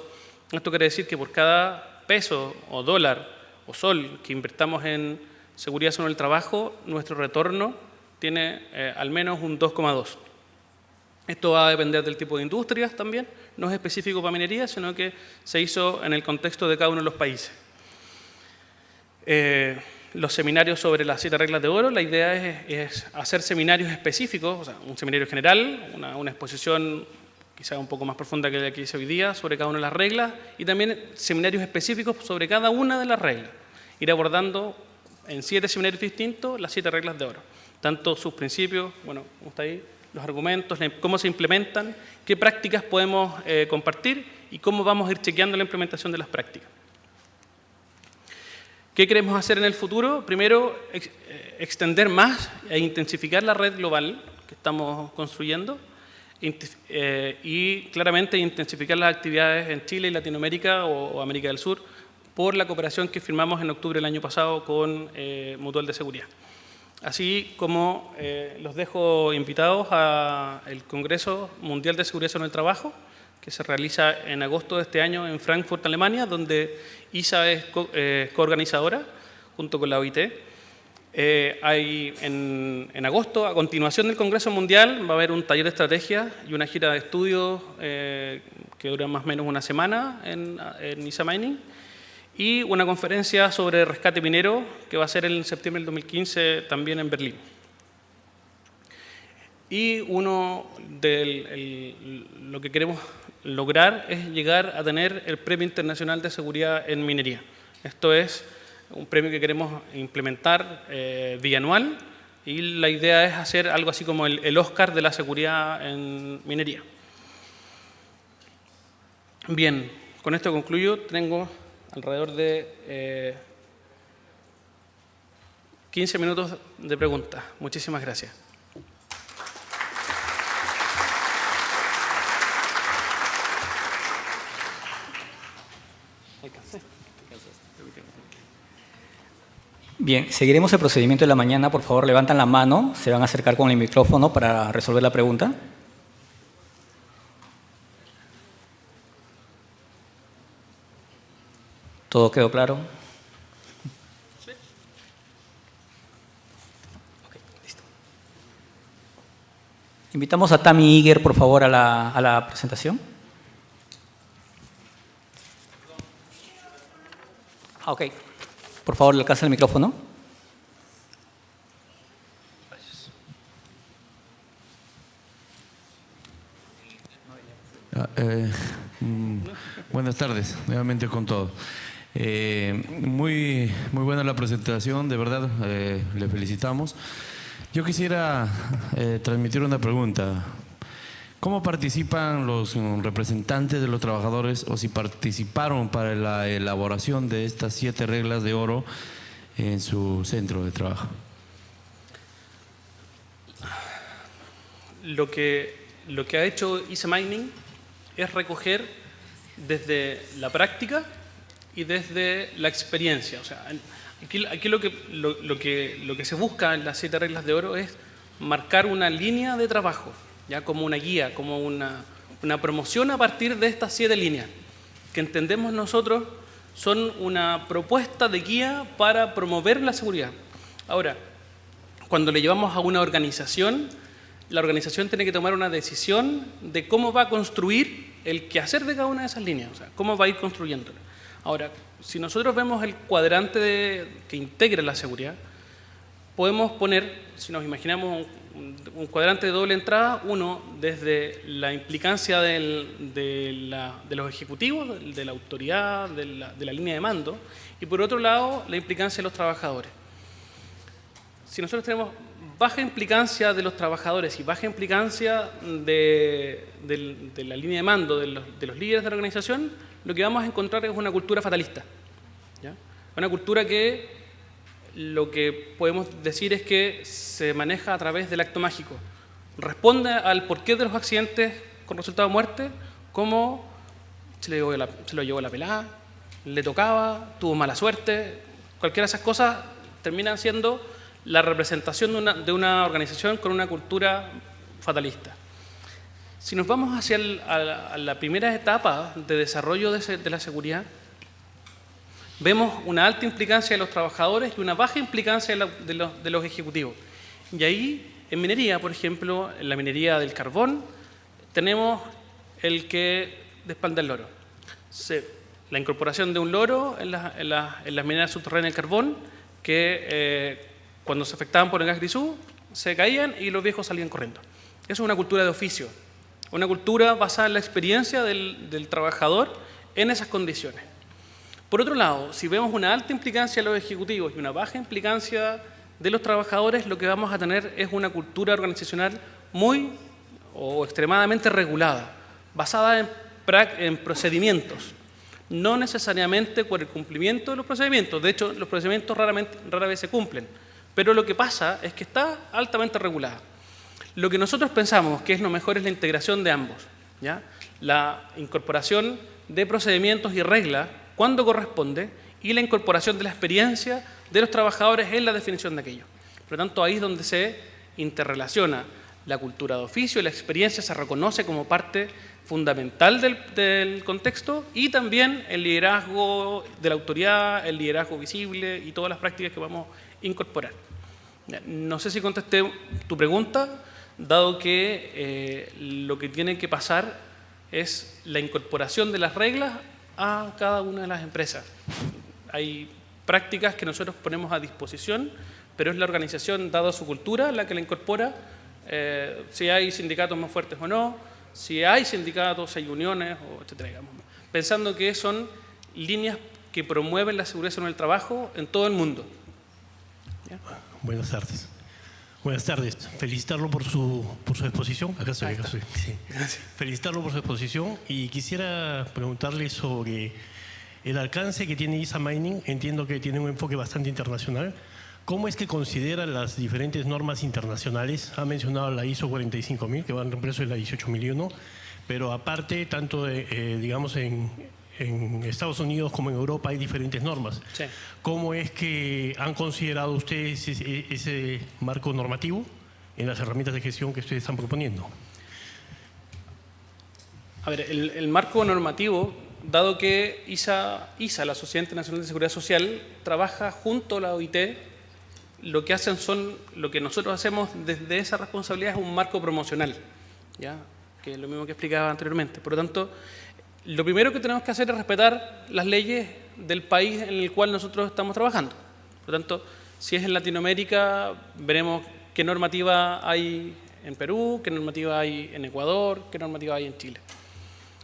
Esto quiere decir que por cada peso o dólar o sol que invertamos en seguridad sobre el trabajo, nuestro retorno tiene al menos un 2,2. Esto va a depender del tipo de industrias también, no es específico para minería, sino que se hizo en el contexto de cada uno de los países. Los seminarios sobre las 7 reglas de oro, la idea es hacer seminarios específicos, o sea, un seminario general, una exposición quizá un poco más profunda que la que hice hoy día sobre cada una de las reglas, y también seminarios específicos sobre cada una de las reglas. Ir abordando en 7 seminarios distintos las 7 reglas de oro. Tanto sus principios, bueno, como está ahí, los argumentos, cómo se implementan, qué prácticas podemos compartir y cómo vamos a ir chequeando la implementación de las prácticas. ¿Qué queremos hacer en el futuro? Primero, extender más e intensificar la red global que estamos construyendo y claramente intensificar las actividades en Chile y Latinoamérica o América del Sur por la cooperación que firmamos en octubre del año pasado con Mutual de Seguridad. Así como los dejo invitados al Congreso Mundial de Seguridad sobre el Trabajo, que se realiza en agosto de este año en Frankfurt, Alemania, donde ISA es coorganizadora, junto con la OIT. Hay en agosto, a continuación del Congreso Mundial, va a haber un taller de estrategia y una gira de estudios que dura más o menos una semana en ISA Mining, y una conferencia sobre rescate minero que va a ser en septiembre del 2015 también en Berlín. Y lo que queremos lograr es llegar a tener el Premio Internacional de Seguridad en Minería. Esto es un premio que queremos implementar bianual, y la idea es hacer algo así como el Oscar de la seguridad en minería. Bien, con esto concluyo. Tengo alrededor de 15 minutos de preguntas. Muchísimas gracias. Bien, seguiremos el procedimiento de la mañana. Por favor, levantan la mano, se van a acercar con el micrófono para resolver la pregunta. ¿Todo quedó claro? Sí. Okay, listo. Invitamos a Tami Iger, por favor, a la presentación. Ok. Por favor, le alcanza el micrófono. Buenas tardes, nuevamente con todo. Muy buena la presentación, de verdad, le felicitamos. Yo quisiera transmitir una pregunta. ¿Cómo participan los representantes de los trabajadores, o si participaron para la elaboración de estas 7 reglas de oro en su centro de trabajo? Lo que ha hecho ISA Mining es recoger desde la práctica y desde la experiencia. O sea, aquí lo que se busca en las 7 reglas de oro es marcar una línea de trabajo, ya como una guía, como una promoción a partir de estas 7 líneas, que entendemos nosotros son una propuesta de guía para promover la seguridad. Ahora, cuando le llevamos a una organización, la organización tiene que tomar una decisión de cómo va a construir el quehacer de cada una de esas líneas, o sea, cómo va a ir construyéndolo. Ahora, si nosotros vemos el cuadrante que integra la seguridad, podemos poner, si nos imaginamos un cuadrante de doble entrada, uno desde la implicancia de los ejecutivos, de la autoridad, de la línea de mando, y por otro lado, la implicancia de los trabajadores. Si nosotros tenemos baja implicancia de los trabajadores y baja implicancia de la línea de mando, de los líderes de la organización, lo que vamos a encontrar es una cultura fatalista, ¿ya? Una cultura que lo que podemos decir es que se maneja a través del acto mágico. Responde al porqué de los accidentes con resultado de muerte, como se lo llevó la pelada, le tocaba, tuvo mala suerte. Cualquiera de esas cosas terminan siendo la representación de una organización con una cultura fatalista. Si nos vamos hacia a la primera etapa de desarrollo de la seguridad, vemos una alta implicancia de los trabajadores y una baja implicancia de los ejecutivos. Y ahí, en minería, por ejemplo, en la minería del carbón, tenemos el que despalda el loro. La incorporación de un loro en las mineras subterráneas del carbón, que cuando se afectaban por el gas grisú, se caían y los viejos salían corriendo. Eso es una cultura de oficio, una cultura basada en la experiencia del trabajador en esas condiciones. Por otro lado, si vemos una alta implicancia de los ejecutivos y una baja implicancia de los trabajadores, lo que vamos a tener es una cultura organizacional muy o extremadamente regulada, basada en procedimientos, no necesariamente por el cumplimiento de los procedimientos. De hecho, los procedimientos rara vez se cumplen, pero lo que pasa es que está altamente regulada. Lo que nosotros pensamos que es lo mejor es la integración de ambos, ¿ya? La incorporación de procedimientos y reglas cuando corresponde y la incorporación de la experiencia de los trabajadores en la definición de aquello. Por lo tanto, ahí es donde se interrelaciona la cultura de oficio y la experiencia se reconoce como parte fundamental del contexto y también el liderazgo de la autoridad, el liderazgo visible y todas las prácticas que vamos a incorporar. No sé si contesté tu pregunta, dado que lo que tiene que pasar es la incorporación de las reglas a cada una de las empresas. Hay prácticas que nosotros ponemos a disposición, pero es la organización, dada su cultura, la que la incorpora, si hay sindicatos más fuertes o no, si hay sindicatos, si hay uniones, etcétera, digamos, pensando que son líneas que promueven la seguridad en el trabajo en todo el mundo. ¿Ya? Buenas tardes. Buenas tardes. Felicitarlo por su exposición. Acá estoy. Sí. Gracias. Felicitarlo por su exposición y quisiera preguntarle sobre el alcance que tiene ISA Mining. Entiendo que tiene un enfoque bastante internacional. ¿Cómo es que considera las diferentes normas internacionales? Ha mencionado la ISO 45000, que va en reemplazo de la 18001, pero aparte, tanto digamos en Estados Unidos como en Europa hay diferentes normas. Sí. ¿Cómo es que han considerado ustedes ese marco normativo en las herramientas de gestión que ustedes están proponiendo? A ver, el marco normativo, dado que ISA, la Sociedad Internacional de Seguridad Social, trabaja junto a la OIT, lo que hacen lo que nosotros hacemos desde esa responsabilidad es un marco promocional, ¿ya? Que es lo mismo que explicaba anteriormente. Por lo tanto, lo primero que tenemos que hacer es respetar las leyes del país en el cual nosotros estamos trabajando. Por lo tanto, si es en Latinoamérica, veremos qué normativa hay en Perú, qué normativa hay en Ecuador, qué normativa hay en Chile.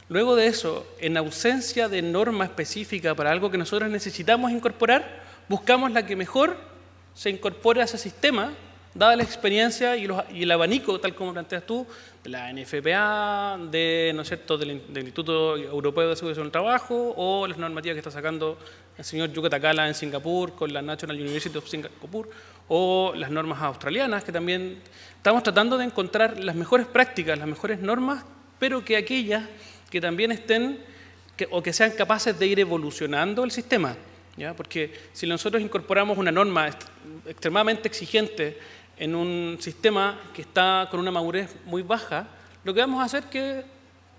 Luego de eso, en ausencia de norma específica para algo que nosotros necesitamos incorporar, buscamos la que mejor se incorpore a ese sistema, dada la experiencia y el abanico, tal como planteas tú, de la NFPA, ¿no es cierto?, del Instituto Europeo de Seguridad del Trabajo, o las normativas que está sacando el señor Yuka Takala en Singapur con la National University of Singapore, o las normas australianas, que también estamos tratando de encontrar las mejores prácticas, las mejores normas, pero que aquellas que también estén o que sean capaces de ir evolucionando el sistema, ¿ya? Porque si nosotros incorporamos una norma extremadamente exigente en un sistema que está con una madurez muy baja, lo que vamos a hacer es que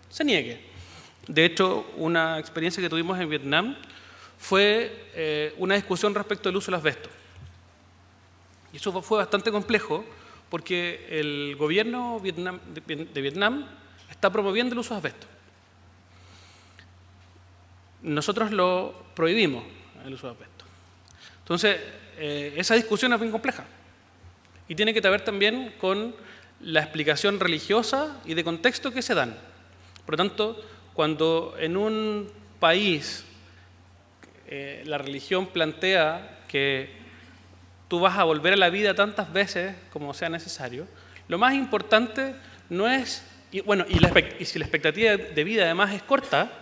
se niegue. De hecho, una experiencia que tuvimos en Vietnam fue una discusión respecto del uso del asbesto. Y eso fue bastante complejo porque el gobierno de Vietnam está promoviendo el uso de asbesto. Nosotros lo prohibimos, el uso de asbesto. Entonces, esa discusión es bien compleja y tiene que ver también con la explicación religiosa y de contexto que se dan. Por lo tanto, cuando en un país la religión plantea que tú vas a volver a la vida tantas veces como sea necesario, lo más importante no es, y si la expectativa de vida además es corta,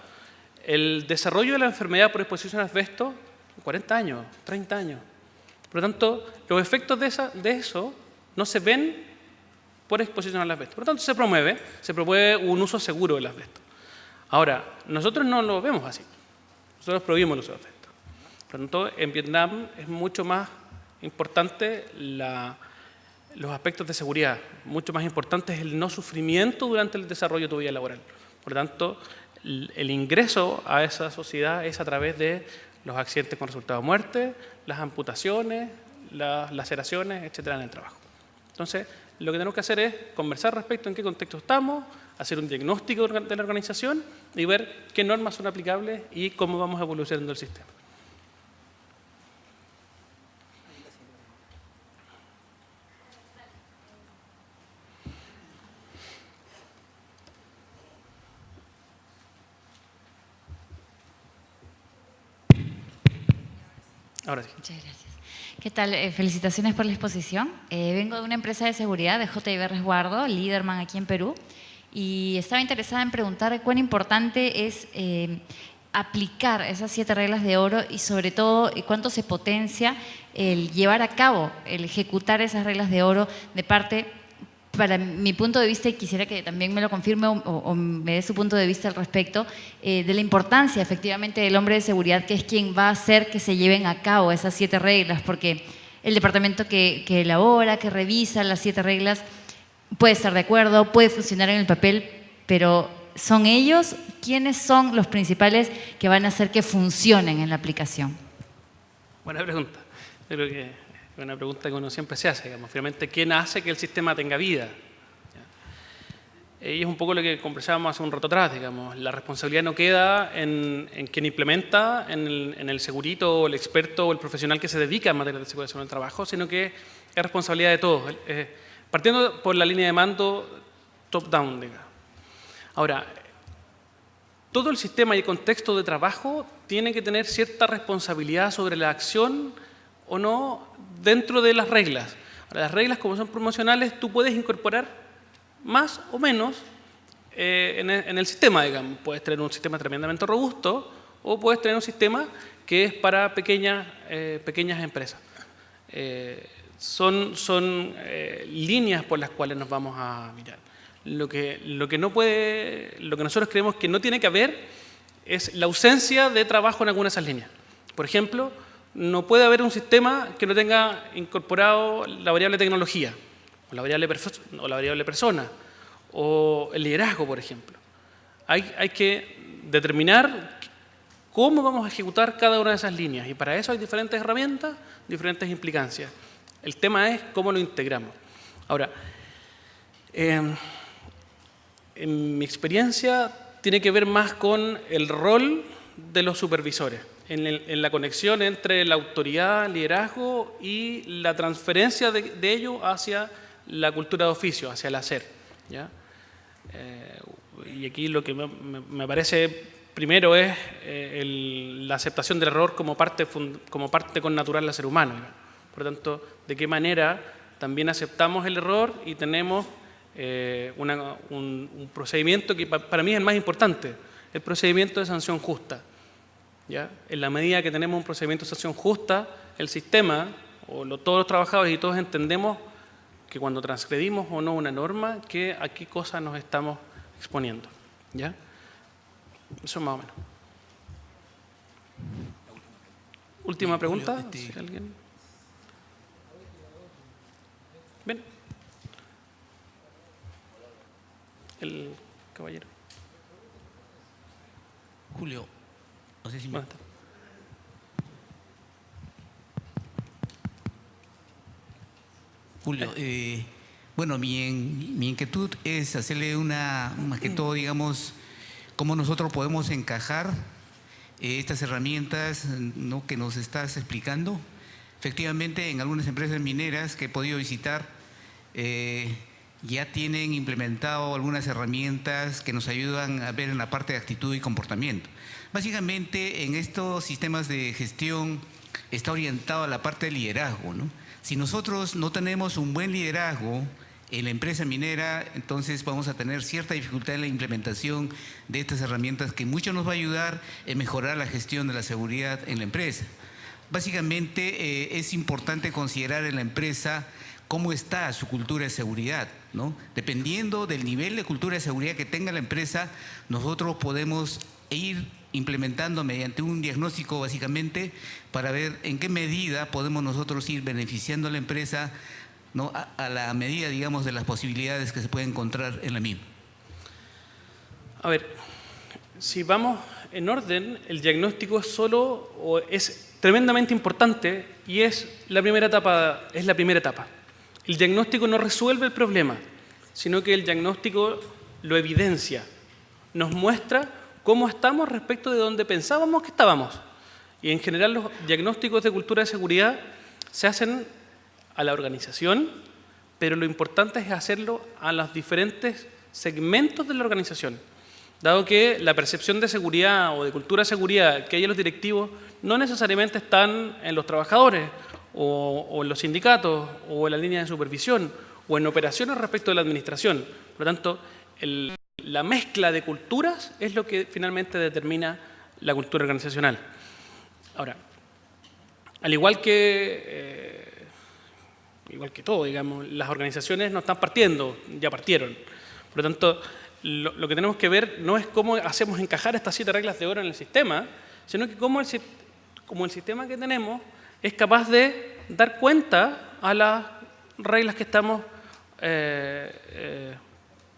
el desarrollo de la enfermedad por exposición a asbesto, 40 años, 30 años. Por lo tanto, los efectos de eso no se ven por exposición al asbesto. Por lo tanto, se promueve un uso seguro del asbesto. Ahora, nosotros no lo vemos así. Nosotros prohibimos el uso del asbesto. Por lo tanto, en Vietnam es mucho más importante los aspectos de seguridad. Mucho más importante es el no sufrimiento durante el desarrollo de tu vida laboral. Por lo tanto, el ingreso a esa sociedad es a través de los accidentes con resultado de muerte, las amputaciones, las laceraciones, etcétera, en el trabajo. Entonces, lo que tenemos que hacer es conversar respecto en qué contexto estamos, hacer un diagnóstico de la organización y ver qué normas son aplicables y cómo vamos evolucionando el sistema. Ahora sí. Muchas gracias. ¿Qué tal? Felicitaciones por la exposición. Vengo de una empresa de seguridad, de JB Resguardo, Liderman aquí en Perú, y estaba interesada en preguntar cuán importante es aplicar esas 7 reglas de oro y sobre todo cuánto se potencia el llevar a cabo, el ejecutar esas reglas de oro de parte, para mi punto de vista, y quisiera que también me lo confirme o me dé su punto de vista al respecto, de la importancia efectivamente del hombre de seguridad, que es quien va a hacer que se lleven a cabo esas 7 reglas, porque el departamento que elabora, que revisa las 7 reglas, puede estar de acuerdo, puede funcionar en el papel, pero ¿son ellos quiénes son los principales que van a hacer que funcionen en la aplicación? Buena pregunta. Yo creo que es una pregunta que uno siempre se hace, digamos, finalmente, ¿quién hace que el sistema tenga vida? Y es un poco lo que conversábamos hace un rato atrás, digamos, la responsabilidad no queda en quien implementa, en el segurito, o el experto o el profesional que se dedica a materia de seguridad en el trabajo, sino que es responsabilidad de todos, partiendo por la línea de mando top-down, digamos. Ahora, todo el sistema y el contexto de trabajo tiene que tener cierta responsabilidad sobre la acción o no dentro de las reglas. Ahora, las reglas, como son promocionales, tú puedes incorporar más o menos en el sistema, digamos. Puedes tener un sistema tremendamente robusto o puedes tener un sistema que es para pequeñas empresas. Son líneas por las cuales nos vamos a mirar. Lo que nosotros creemos que no tiene que haber es la ausencia de trabajo en alguna de esas líneas. Por ejemplo, no puede haber un sistema que no tenga incorporado la variable tecnología, o la variable persona, o el liderazgo, por ejemplo. Hay que determinar cómo vamos a ejecutar cada una de esas líneas, y para eso hay diferentes herramientas, diferentes implicancias. El tema es cómo lo integramos. Ahora, en mi experiencia tiene que ver más con el rol de los supervisores, en la conexión entre la autoridad, el liderazgo y la transferencia de ello hacia la cultura de oficio, hacia el hacer, ¿ya? Y aquí lo que me parece primero es la aceptación del error como parte connatural del ser humano, ¿ya? Por lo tanto, de qué manera también aceptamos el error y tenemos un procedimiento que para mí es el más importante, el procedimiento de sanción justa. ¿Ya? En la medida que tenemos un procedimiento de sanción justa, el sistema, todos los trabajadores y todos entendemos que cuando transgredimos o no una norma, a qué cosa nos estamos exponiendo. ¿Ya? Eso más o menos. Última pregunta. ¿Sí, alguien? Bien. El caballero. Julio, no sé si me... Julio, bueno, mi inquietud es hacerle más que todo, digamos, cómo nosotros podemos encajar estas herramientas, ¿no?, que nos estás explicando. Efectivamente, en algunas empresas mineras que he podido visitar, ya tienen implementado algunas herramientas que nos ayudan a ver en la parte de actitud y comportamiento. Básicamente, en estos sistemas de gestión está orientado a la parte de liderazgo, ¿no? Si nosotros no tenemos un buen liderazgo en la empresa minera, entonces vamos a tener cierta dificultad en la implementación de estas herramientas que mucho nos va a ayudar en mejorar la gestión de la seguridad en la empresa. Básicamente, es importante considerar en la empresa cómo está su cultura de seguridad, ¿no? Dependiendo del nivel de cultura de seguridad que tenga la empresa, nosotros podemos ir implementando mediante un diagnóstico básicamente para ver en qué medida podemos nosotros ir beneficiando a la empresa, ¿no?, a la medida, digamos, de las posibilidades que se pueden encontrar en la misma. A ver, si vamos en orden, el diagnóstico es tremendamente importante y es la primera etapa. El diagnóstico no resuelve el problema, sino que el diagnóstico lo evidencia, nos muestra cómo estamos respecto de donde pensábamos que estábamos. Y en general los diagnósticos de cultura de seguridad se hacen a la organización, pero lo importante es hacerlo a los diferentes segmentos de la organización. Dado que la percepción de seguridad o de cultura de seguridad que hay en los directivos no necesariamente están en los trabajadores o en los sindicatos o en la línea de supervisión o en operaciones respecto de la administración. Por lo tanto, la mezcla de culturas es lo que finalmente determina la cultura organizacional. Ahora, al igual que todo, digamos, las organizaciones no están partiendo, ya partieron. Por lo tanto, lo que tenemos que ver no es cómo hacemos encajar estas 7 reglas de oro en el sistema, sino que cómo el sistema que tenemos es capaz de dar cuenta a las reglas que estamos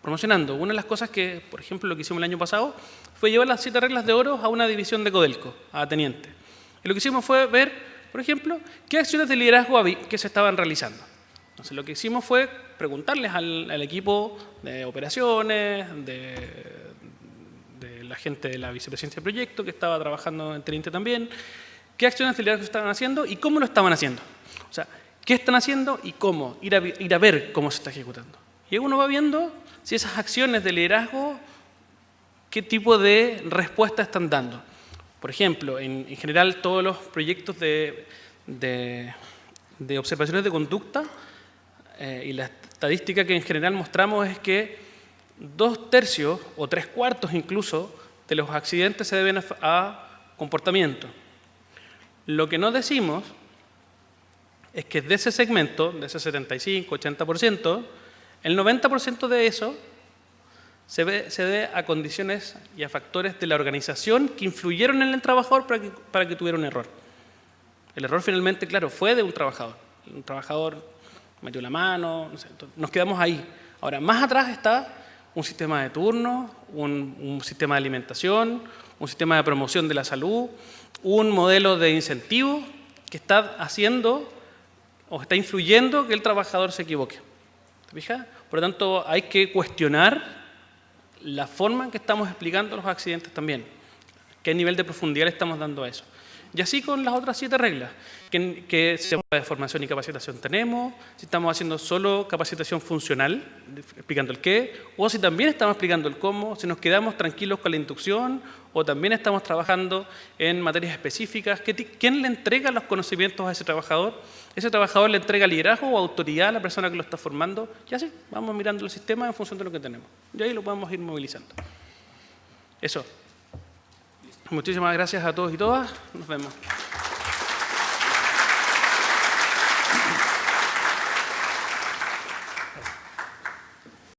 promocionando. Una de las cosas que, por ejemplo, lo que hicimos el año pasado fue llevar las 7 reglas de oro a una división de Codelco, a teniente. Y lo que hicimos fue ver, por ejemplo, qué acciones de liderazgo que se estaban realizando. Entonces, lo que hicimos fue preguntarles al equipo de operaciones, de la gente de la vicepresidencia de proyecto que estaba trabajando en teniente también, qué acciones de liderazgo estaban haciendo y cómo lo estaban haciendo. O sea, qué están haciendo y cómo, ir a ver cómo se está ejecutando. Y uno va viendo si esas acciones de liderazgo, qué tipo de respuesta están dando. Por ejemplo, en general todos los proyectos de observaciones de conducta y la estadística que en general mostramos es que 2/3 o 3/4 incluso de los accidentes se deben a comportamiento. Lo que no decimos es que de ese segmento, de ese 75-80%, el 90% de eso se debe a condiciones y a factores de la organización que influyeron en el trabajador para que tuviera un error. El error finalmente, claro, fue de un trabajador. Un trabajador metió la mano, no sé, nos quedamos ahí. Ahora, más atrás está un sistema de turnos, un sistema de alimentación, un sistema de promoción de la salud, un modelo de incentivo que está haciendo o está influyendo que el trabajador se equivoque. ¿Te fijas? Por lo tanto, hay que cuestionar la forma en que estamos explicando los accidentes también. ¿Qué nivel de profundidad le estamos dando a eso? Y así con las otras 7 reglas. ¿Qué sistema de formación y capacitación tenemos? Si estamos haciendo solo capacitación funcional, explicando el qué, o si también estamos explicando el cómo, si nos quedamos tranquilos con la inducción, o también estamos trabajando en materias específicas. ¿Quién le entrega los conocimientos a ese trabajador? ¿Ese trabajador le entrega liderazgo o autoridad a la persona que lo está formando? Y así, vamos mirando el sistema en función de lo que tenemos. Y ahí lo podemos ir movilizando. Eso. Muchísimas gracias a todos y todas. Nos vemos.